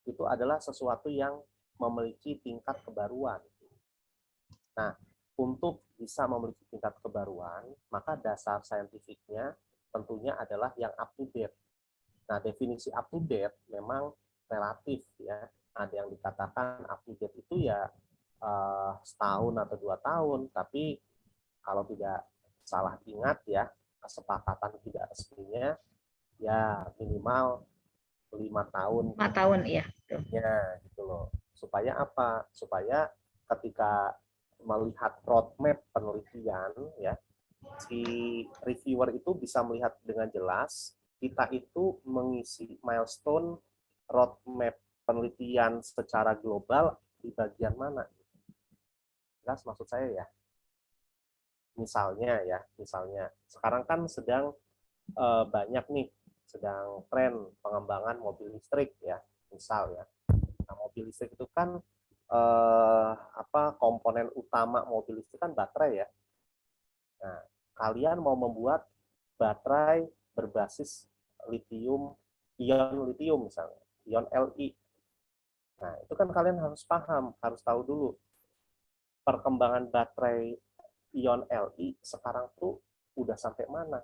itu adalah sesuatu yang memiliki tingkat kebaruan. Nah, untuk bisa memiliki tingkat kebaruan, maka dasar saintifiknya tentunya adalah yang up to date. Nah, definisi up to date memang relatif ya. Ada yang dikatakan up to date itu ya setahun atau 2 tahun, tapi kalau tidak salah ingat ya, kesepakatan tidak resminya ya minimal 5 tahun. 5 tahun, iya. Ya, gitu loh. Supaya apa? Supaya ketika melihat roadmap penelitian ya, si reviewer itu bisa melihat dengan jelas kita itu mengisi milestone roadmap penelitian secara global di bagian mana. Jelas maksud saya ya. Misalnya sekarang kan sedang banyak nih, sedang tren pengembangan mobil listrik ya, misal ya. Nah, mobil listrik itu kan komponen utama mobil listrik kan baterai ya. Nah, kalian mau membuat baterai berbasis ion litium misalnya, ion Li. Nah, itu kan kalian harus paham, harus tahu dulu perkembangan baterai ion Li sekarang tuh udah sampai mana.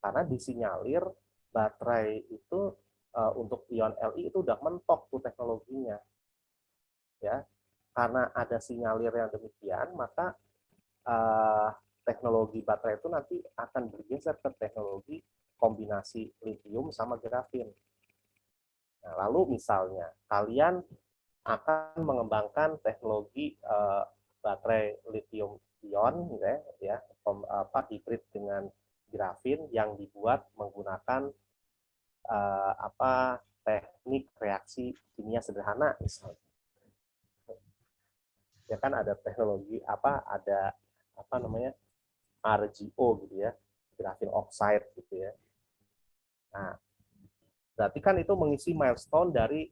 Karena disinyalir baterai itu untuk ion Li itu udah mentok tuh teknologinya. Ya, karena ada sinyalir yang demikian, maka teknologi baterai itu nanti akan bergeser ke teknologi kombinasi litium sama grafin. Nah, lalu misalnya kalian akan mengembangkan teknologi baterai litium ion, ya, hibrid dengan grafin yang dibuat menggunakan teknik reaksi kimia sederhana misalnya. Ya kan ada teknologi ada RGO gitu ya, grafin oxide gitu ya. Nah, berarti kan itu mengisi milestone dari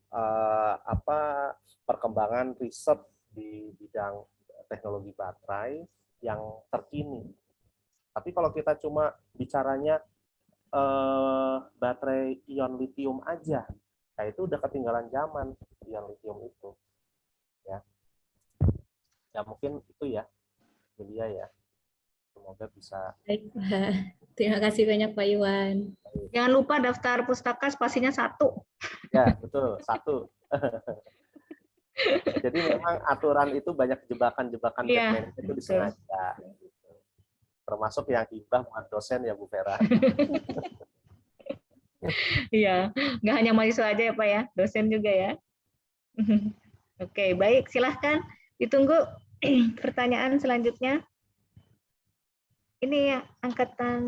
perkembangan riset di bidang teknologi baterai yang terkini. Tapi kalau kita cuma bicaranya baterai ion litium aja, nah itu udah ketinggalan zaman ion litium itu. Ya mungkin itu ya, Julia ya. Semoga bisa. Baik, Pak. Terima kasih banyak Pak Iwan. Jangan lupa daftar pustaka spasinya 1. Ya, betul, 1. Jadi memang aturan itu banyak jebakan-jebakan teknis itu disengaja. Gitu. Termasuk yang hibah buat dosen ya Bu Vera. Iya, nggak hanya mahasiswa aja ya Pak ya, dosen juga ya. Oke, baik, silahkan ditunggu pertanyaan selanjutnya. Ini angkatan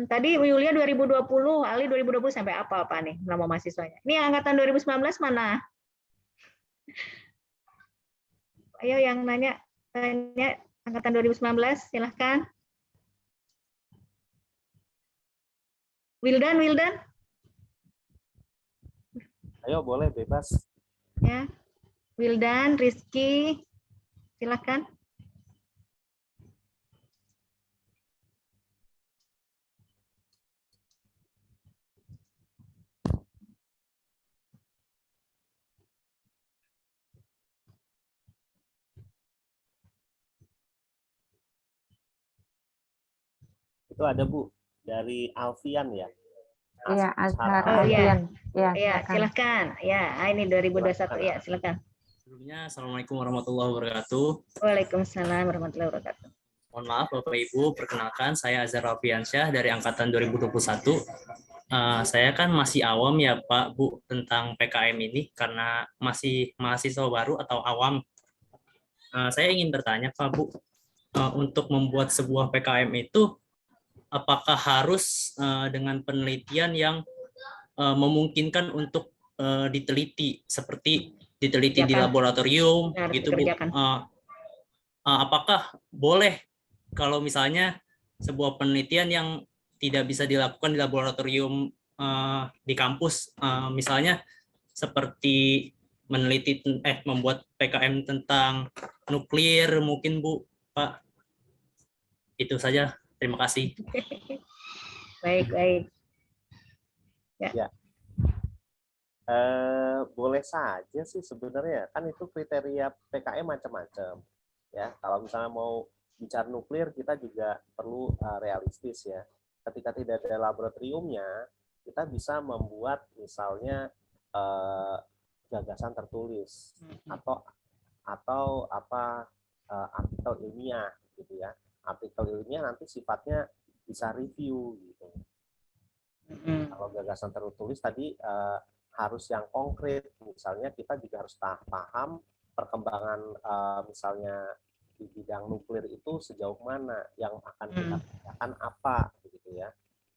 tadi Yulia 2020, Ali 2020 sampai apa nih nama mahasiswanya? Ini angkatan 2019 mana? Ayo yang tanya angkatan 2019, silahkan. Wildan. Ayo boleh bebas. Ya, Wildan, Rizky, silahkan. Itu ada Bu dari Alfian ya. Iya, Azhar Alfian. Ya, silakan. Ya, ini 2021 ya, silakan. Sebelumnya, Assalamualaikum warahmatullahi wabarakatuh. Waalaikumsalam warahmatullahi wabarakatuh. Mohon maaf Bapak Ibu, perkenalkan saya Azhar Alfiansyah dari angkatan 2021. Saya kan masih awam ya Pak Bu tentang PKM ini karena masih mahasiswa baru atau awam. Saya ingin bertanya Pak Bu, untuk membuat sebuah PKM itu apakah harus dengan penelitian yang memungkinkan untuk diteliti seperti diteliti di laboratorium gitu Bu? Apakah boleh kalau misalnya sebuah penelitian yang tidak bisa dilakukan di laboratorium di kampus, misalnya seperti membuat PKM tentang nuklir mungkin Bu, Pak. Itu saja. Terima kasih. Baik. Ya. Boleh saja sih sebenarnya, kan itu kriteria PKM macam-macam. Ya, kalau misalnya mau bicara nuklir, kita juga perlu realistis ya. Ketika tidak ada laboratoriumnya, kita bisa membuat misalnya gagasan tertulis atau artikel ilmiah gitu ya. Artikel ilmiah nanti sifatnya bisa review gitu. Kalau gagasan tertulis tadi harus yang konkret, misalnya kita juga harus paham perkembangan misalnya di bidang nuklir itu sejauh mana, yang akan kita kerjakan apa begitu ya.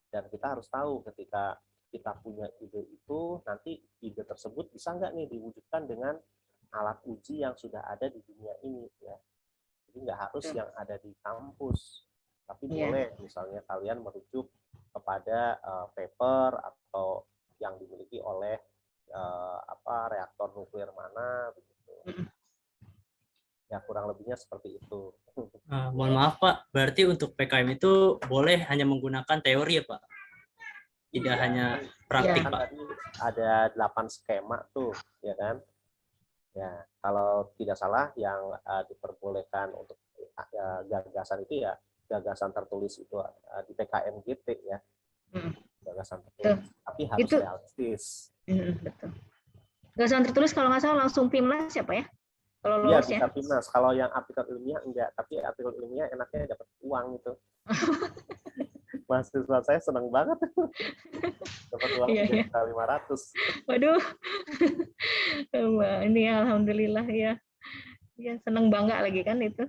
Dan kita harus tahu ketika kita punya ide itu, nanti ide tersebut bisa nggak nih diwujudkan dengan alat uji yang sudah ada di dunia ini ya. Jadi nggak harus yang ada di kampus, tapi boleh misalnya kalian merujuk kepada paper atau yang dimiliki oleh reaktor nuklir mana begitu. Ya kurang lebihnya seperti itu. Mohon maaf Pak, berarti untuk PKM itu boleh hanya menggunakan teori ya Pak? Tidak Iya, hanya praktik kan Pak? tadi ada 8 skema tuh, ya kan? Ya, kalau tidak salah yang diperbolehkan untuk gagasan itu ya gagasan tertulis itu di PKMGT ya, gagasan tertulis. Tapi harus Itu realistis. betul. Gagasan tertulis kalau nggak salah langsung PIMNAS siapa ya? Kalau Iya, lolos ya. bisa PIMNAS. Kalau yang artikel ilmiah enggak, tapi artikel ilmiah enaknya dapat uang gitu. Mahasiswa saya senang banget dapat uang Iya. 3.500. Waduh. Wah, ini alhamdulillah ya. Ya senang bangga lagi kan itu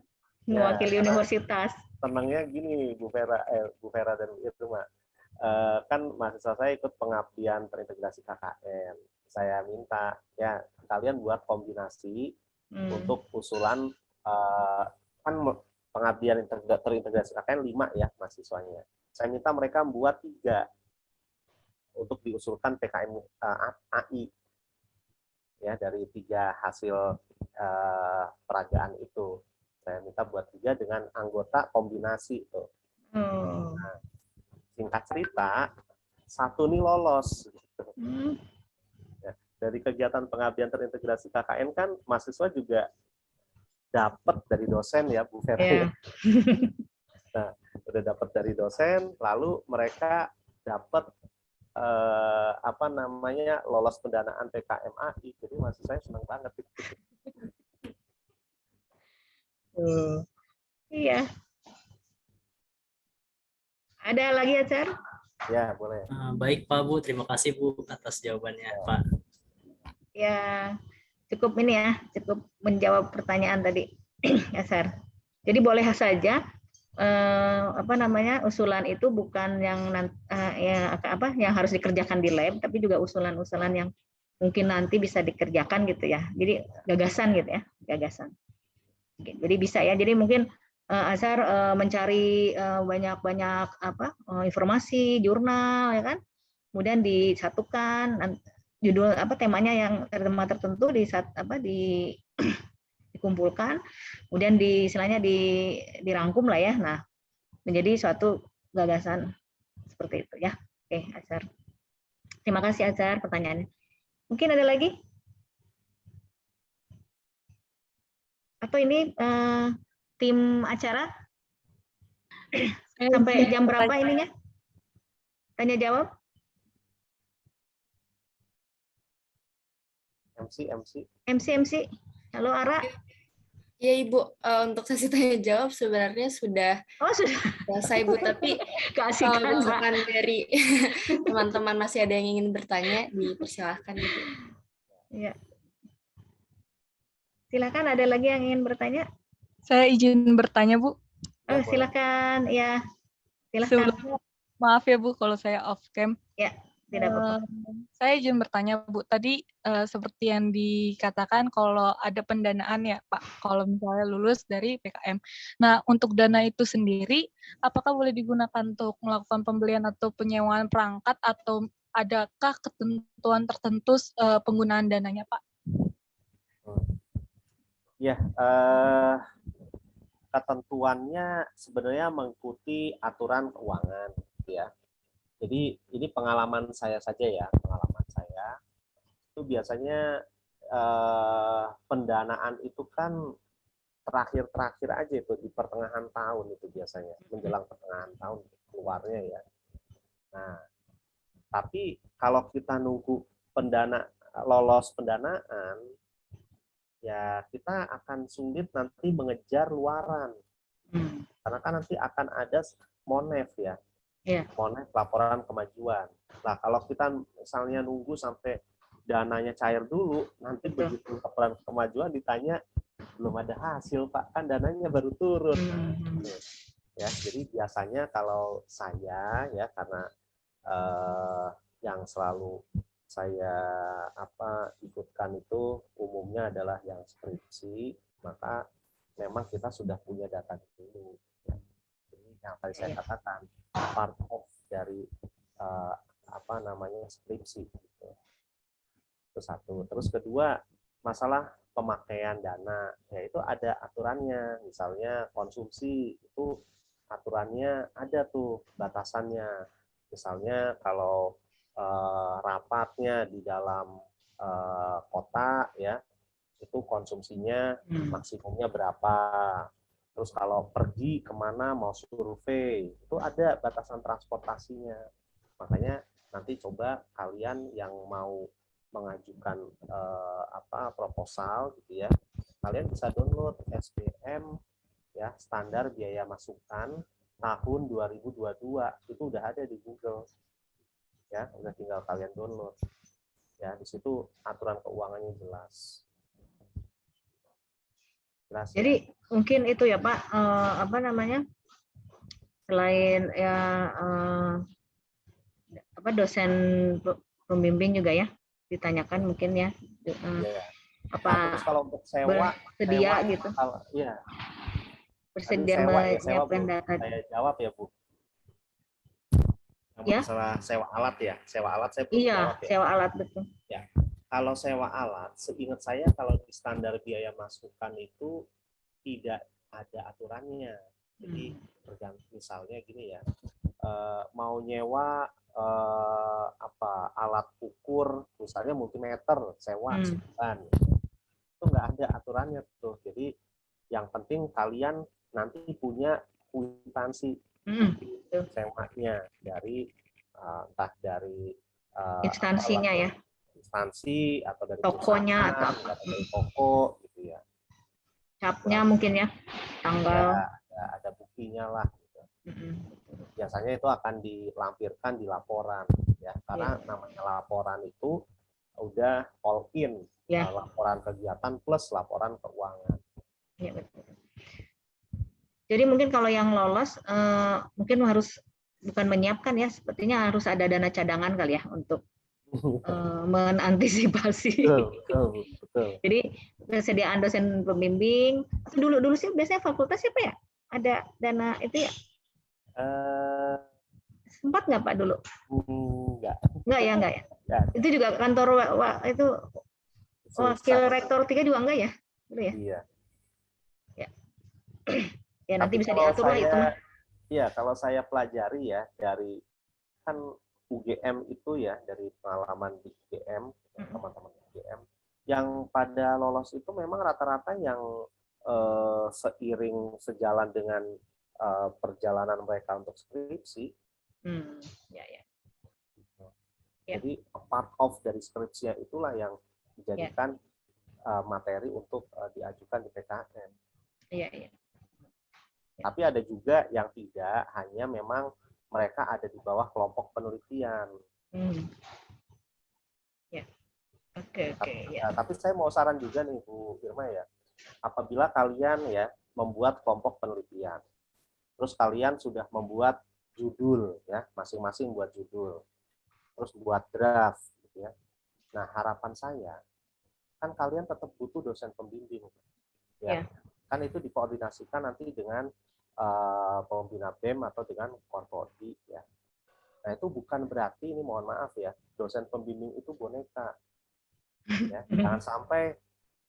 mewakili universitas. Senangnya gini Bu Vera dan Bu Irma. Kan mahasiswa saya ikut pengabdian terintegrasi KKN. Saya minta ya kalian buat kombinasi untuk usulan kan pengabdian terintegrasi KKN 5 ya mahasiswanya. Saya minta mereka membuat 3 untuk diusulkan PKM AI ya dari 3 hasil peragaan itu. Saya minta buat 3 dengan anggota kombinasi itu. Nah, singkat cerita, 1 nih lolos. Ya, dari kegiatan pengabdian terintegrasi KKN kan mahasiswa juga dapat dari dosen ya Bu Vera. Yeah. Nah, udah dapat dari dosen, lalu mereka dapat lolos pendanaan PKM AI. Jadi mahasiswa senang banget. Iya. Ada lagi ya, Cer? Ya, boleh. Baik Pak Bu, terima kasih Bu atas jawabannya Pak. Ya, cukup ini ya, cukup menjawab pertanyaan tadi, ya Cer. Jadi boleh saja usulan itu bukan yang harus dikerjakan di lab, tapi juga usulan-usulan yang mungkin nanti bisa dikerjakan gitu ya. Jadi gagasan gitu ya, gagasan. Jadi bisa ya. Jadi mungkin Azhar mencari banyak-banyak informasi, jurnal ya kan. Kemudian disatukan judul temanya yang tema tertentu dikumpulkan, kemudian istilahnya dirangkum lah ya. Nah, menjadi suatu gagasan seperti itu ya. Oke, Azhar. Terima kasih Azhar pertanyaannya. Mungkin ada lagi? Atau ini tim acara sampai jam berapa ininya? Tanya jawab? MC. Halo Ara. Ya Ibu, untuk sesi tanya jawab sebenarnya sudah selesai Bu, tapi kalau misalkan dari teman-teman masih ada yang ingin bertanya, dipersilahkan Ibu. Ya. Silakan, ada lagi yang ingin bertanya? Saya izin bertanya Bu. Silakan ya. Silakan. Sebelumnya maaf ya Bu kalau saya off cam. Ya. Tidak apa-apa. Saya izin bertanya Bu, tadi seperti yang dikatakan kalau ada pendanaan ya Pak, kalau misalnya lulus dari PKM. Nah, untuk dana itu sendiri, apakah boleh digunakan untuk melakukan pembelian atau penyewaan perangkat, atau adakah ketentuan tertentu penggunaan dananya Pak? Ya, ketentuannya sebenarnya mengikuti aturan keuangan, ya. Jadi ini pengalaman saya saja ya, pengalaman saya itu biasanya pendanaan itu kan terakhir aja itu di pertengahan tahun itu biasanya, menjelang pertengahan tahun keluarnya ya. Nah, tapi kalau kita nunggu lolos pendanaan, ya kita akan sulit nanti mengejar luaran, karena kan nanti akan ada monef ya. Monef laporan kemajuan. Nah, kalau kita misalnya nunggu sampai dananya cair dulu, nanti begitu laporan kemajuan ditanya belum ada hasil Pak, kan dananya baru turun. Ya, jadi biasanya kalau saya ya karena yang selalu saya ikutkan itu umumnya adalah yang skripsi, maka memang kita sudah punya data dulu. Jadi yang tadi saya katakan part of dari skripsi gitu. Itu satu. Terus kedua, masalah pemakaian dana, ya itu ada aturannya. Misalnya konsumsi itu aturannya ada tuh batasannya. Misalnya kalau rapatnya di dalam kota ya itu konsumsinya maksimumnya berapa. Terus kalau pergi kemana mau survei itu ada batasan transportasinya. Makanya nanti coba kalian yang mau mengajukan proposal gitu ya, kalian bisa download SBM ya standar biaya masukan tahun 2022 itu udah ada di Google ya, udah tinggal kalian download ya, di situ aturan keuangannya jelas. Jelas Jadi ya? mungkin itu ya Pak, selain ya dosen pembimbing juga ya ditanyakan mungkin ya Nah, terus kalau untuk sewa bersedia gitu, kalau ya bersedia menyiapkan data. Saya jawab ya Bu. Ya. Masalah sewa alat ya, sewa alat saya belum Iya, jawab ya. sewa alat betul. Ya, kalau sewa alat, seingat saya kalau di standar biaya masukan itu tidak ada aturannya. Jadi tergantung, misalnya gini ya, mau nyewa alat ukur misalnya multimeter sewa sebulan itu nggak ada aturannya tuh. Jadi yang penting kalian nanti punya kwitansi sewanya dari entah dari instansinya ya, instansi atau dari tokonya atau dari toko gitu ya, capnya mungkin ya, tanggal ya, ada buktinya lah gitu. Biasanya itu akan dilampirkan di laporan ya, karena namanya laporan itu udah all in laporan kegiatan plus laporan keuangan ya, betul. Jadi mungkin kalau yang lolos mungkin harus bukan menyiapkan ya, sepertinya harus ada dana cadangan kali ya untuk mengantisipasi. Betul. Jadi persediaan dosen pembimbing dulu sih biasanya fakultas siapa ya? Ada dana itu ya? Sempat nggak Pak dulu? Enggak ya. Ya. Itu juga kantor itu wakil rektor 3 juga enggak ya? Dulu ya? Iya. Ya. Ya nanti tapi bisa diatur lah itu mah. Iya, kalau saya pelajari ya dari kan UGM itu ya, dari pengalaman di UGM, teman-teman UGM, yang pada lolos itu memang rata-rata yang sejalan dengan perjalanan mereka untuk skripsi. Ya. Jadi part of dari skripsinya itulah yang dijadikan materi untuk diajukan di PKM. Iya. Tapi ada juga yang tidak, hanya memang mereka ada di bawah kelompok penelitian. Ya. Oke. Ya. Tapi saya mau saran juga nih Bu Irma ya, apabila kalian ya membuat kelompok penelitian, terus kalian sudah membuat judul ya, masing-masing buat judul, terus buat draft gitu ya. Nah, harapan saya kan kalian tetap butuh dosen pembimbing ya. Kan itu dikoordinasikan nanti dengan pembina BEM atau dengan Korpodi ya. Nah, itu bukan berarti, ini mohon maaf ya, dosen pembimbing itu boneka ya. Jangan sampai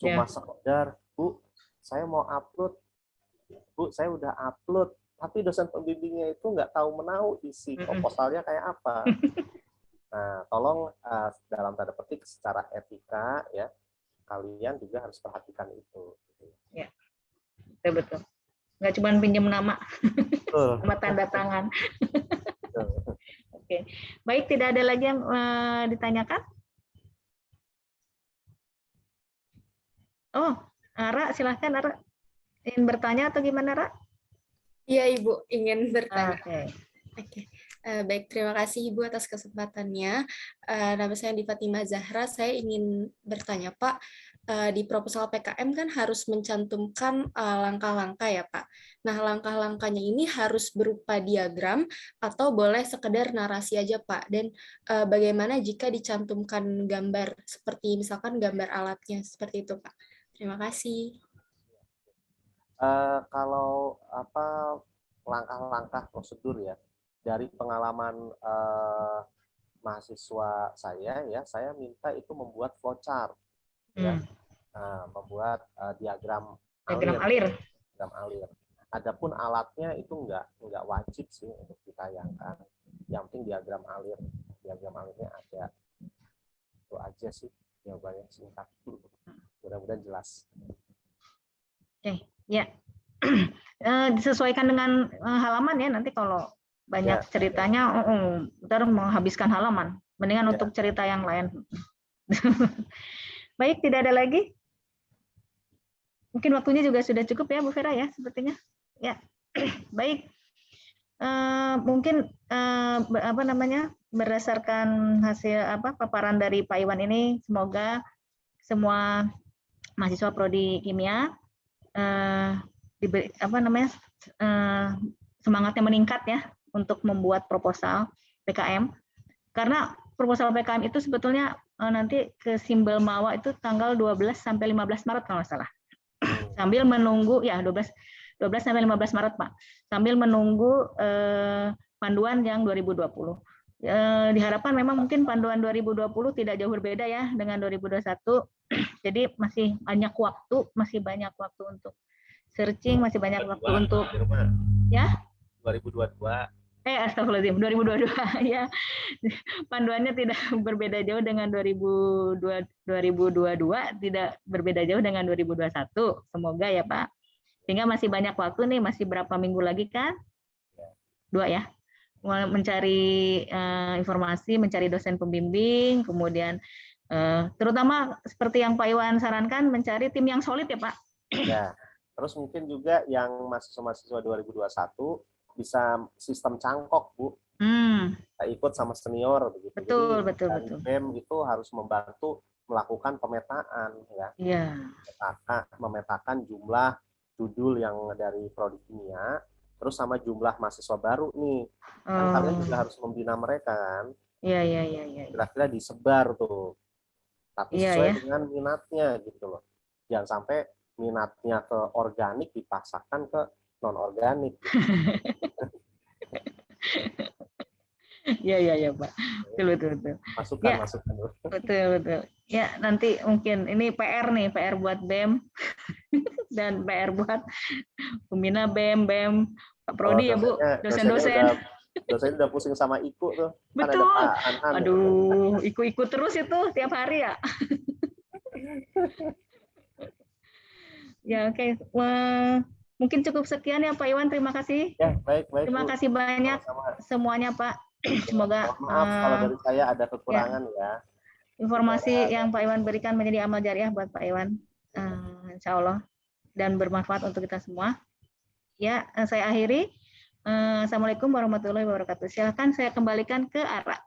cuma sekedar, Bu, saya mau upload, Bu, saya udah upload, tapi dosen pembimbingnya itu nggak tahu menahu isi proposalnya kayak apa. Nah, tolong dalam tanda petik secara etika ya, kalian juga harus perhatikan itu. Ya, betul. Nggak cuma pinjam nama, sama tanda tangan. Oke, baik, tidak ada lagi yang ditanyakan? Oh, Ara, silahkan Ara. Ingin bertanya atau gimana, Ra? Iya, Ibu, ingin bertanya. Oke. Baik, terima kasih Ibu atas kesempatannya. Nama saya Andi Fatimah Zahra. Saya ingin bertanya, Pak, di proposal PKM kan harus mencantumkan langkah-langkah ya, Pak. Nah, langkah-langkahnya ini harus berupa diagram atau boleh sekedar narasi aja, Pak? Dan bagaimana jika dicantumkan gambar, seperti misalkan gambar alatnya, seperti itu, Pak? Terima kasih. Kalau langkah-langkah prosedur ya, dari pengalaman mahasiswa saya ya, saya minta itu membuat flowchart ya. membuat diagram alir. Diagram alir. Adapun alatnya itu nggak wajib sih untuk ditayangkan. Yang penting diagram alir. Diagram alirnya ada. Itu aja sih jawabannya singkat. Mudah-mudahan jelas. Oke, ya. Disesuaikan dengan halaman ya, nanti kalau banyak ceritanya ntar menghabiskan halaman. Mendingan untuk cerita yang lain. Baik, tidak ada lagi. Mungkin waktunya juga sudah cukup ya Bu Vera ya sepertinya. Ya. Baik. Mungkin berdasarkan hasil paparan dari Pak Iwan ini, semoga semua mahasiswa prodi kimia semangatnya meningkat ya untuk membuat proposal PKM, karena proposal PKM itu sebetulnya nanti ke Simbel Mawa itu tanggal 12 sampai 15 Maret kalau nggak salah. Sambil menunggu ya 12 sampai 15 Maret Pak. Sambil menunggu panduan yang 2020. Diharapkan memang mungkin panduan 2020 tidak jauh berbeda ya dengan 2021. Jadi masih banyak waktu untuk searching, masih banyak waktu untuk ya 2022. Astagfirullahaladzim, 2022 ya. Panduannya tidak berbeda jauh dengan 2022, tidak berbeda jauh dengan 2021. Semoga ya Pak. Sehingga masih banyak waktu nih, masih berapa minggu lagi kan? 2 ya. Mencari informasi, mencari dosen pembimbing, kemudian terutama seperti yang Pak Iwan sarankan, mencari tim yang solid ya Pak. Ya. Terus mungkin juga yang mahasiswa 2021 bisa sistem cangkok, Bu. Kita ikut sama senior begitu. Betul. BEM itu harus membantu melakukan pemetaan ya. Iya. Memetakan jumlah judul yang dari prodi kimia, terus sama jumlah mahasiswa baru nih. Kan kalian juga harus membina mereka kan. Iya. Kira-kira disebar tuh. Tapi sesuai dengan minatnya gitu loh. Jangan sampai minatnya ke organik dipaksakan ke non organik. Iya Pak. Betul. Masukan. Betul. Ya nanti mungkin ini PR buat BEM dan PR buat pembina BEM Pak Prodi ya Bu, dosen-dosen. Dosen udah pusing sama IKU tuh. Betul. Kan ada Pak Anhan. Aduh, IKU terus itu tiap hari ya. Ya oke. Mungkin cukup sekian ya Pak Iwan, terima kasih. Ya, baik. Terima kasih banyak semuanya Pak. Semoga maaf kalau dari saya ada kekurangan ya. Informasi yang Pak Iwan berikan menjadi amal jariah buat Pak Iwan, insya Allah, dan bermanfaat untuk kita semua. Ya, saya akhiri. Assalamualaikum warahmatullahi wabarakatuh. Silakan saya kembalikan ke Ara.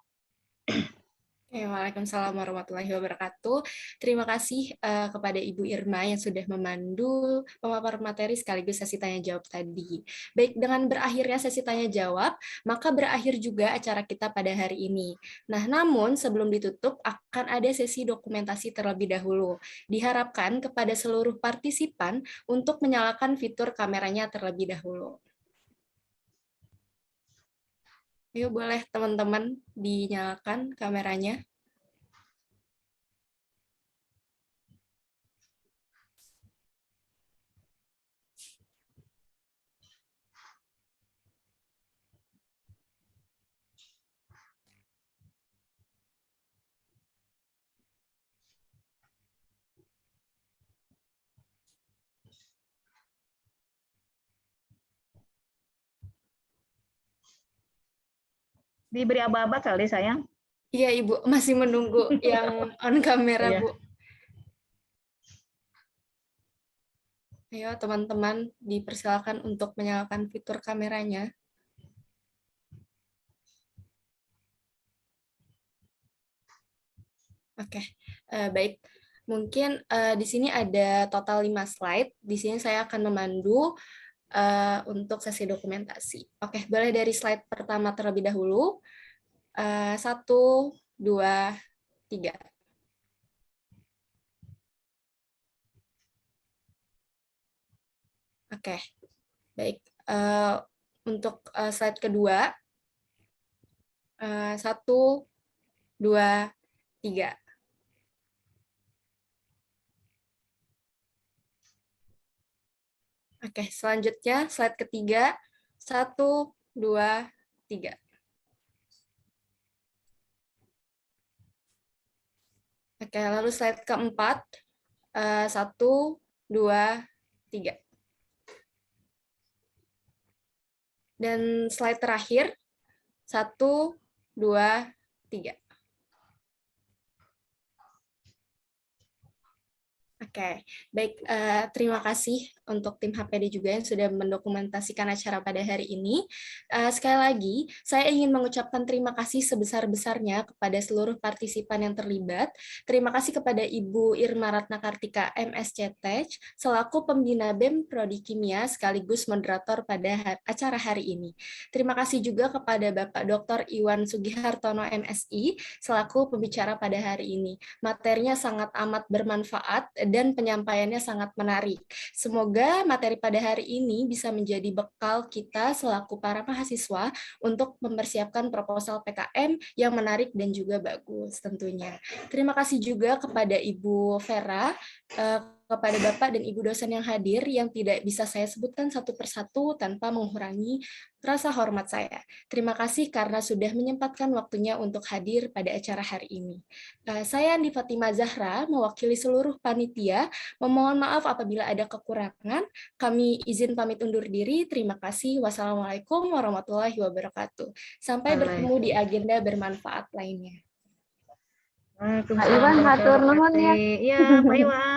Waalaikumsalam warahmatullahi wabarakatuh. Terima kasih kepada Ibu Irma yang sudah memandu pemaparan materi sekaligus sesi tanya jawab tadi. Baik, dengan berakhirnya sesi tanya jawab, maka berakhir juga acara kita pada hari ini. Nah, namun sebelum ditutup akan ada sesi dokumentasi terlebih dahulu. Diharapkan kepada seluruh partisipan untuk menyalakan fitur kameranya terlebih dahulu. Ayo boleh teman-teman dinyalakan kameranya. Diberi aba-aba kali sayang. Iya Ibu, masih menunggu yang on kamera Bu. Ayo teman-teman dipersilakan untuk menyalakan fitur kameranya. Oke, baik. Mungkin di sini ada total 5 slide. Di sini saya akan memandu untuk sesi dokumentasi. Oke, boleh dari slide pertama terlebih dahulu. 1, 2, 3. Oke, baik. Untuk slide kedua, 1, 2, 3. Oke, selanjutnya slide ketiga. 1, 2, 3. Oke, lalu slide keempat. 1, 2, 3. Dan slide terakhir. 1, 2, 3. Oke, baik. Terima kasih untuk tim HPD juga yang sudah mendokumentasikan acara pada hari ini. Sekali lagi, saya ingin mengucapkan terima kasih sebesar-besarnya kepada seluruh partisipan yang terlibat. Terima kasih kepada Ibu Irma Ratna Kartika, MSc Tech, selaku pembina BEM Prodi Kimia sekaligus moderator pada acara hari ini. Terima kasih juga kepada Bapak Dr. Iwan Sugihartono, MSI, selaku pembicara pada hari ini. Materinya sangat amat bermanfaat dan penyampaiannya sangat menarik. Semoga materi pada hari ini bisa menjadi bekal kita selaku para mahasiswa untuk mempersiapkan proposal PKM yang menarik dan juga bagus tentunya. Terima kasih juga kepada Ibu Vera, kepada Bapak dan Ibu dosen yang hadir yang tidak bisa saya sebutkan satu persatu tanpa mengurangi rasa hormat saya. Terima kasih karena sudah menyempatkan waktunya untuk hadir pada acara hari ini. Saya Andi Fatima Zahra, mewakili seluruh panitia, memohon maaf apabila ada kekurangan. Kami izin pamit undur diri. Terima kasih. Wassalamualaikum warahmatullahi wabarakatuh. Sampai bertemu di agenda bermanfaat lainnya. Waalaikumsalam Pak Iwan, hatur warahmatullahi nuhun ya. wabarakatuh. Iya, Pak Iwan.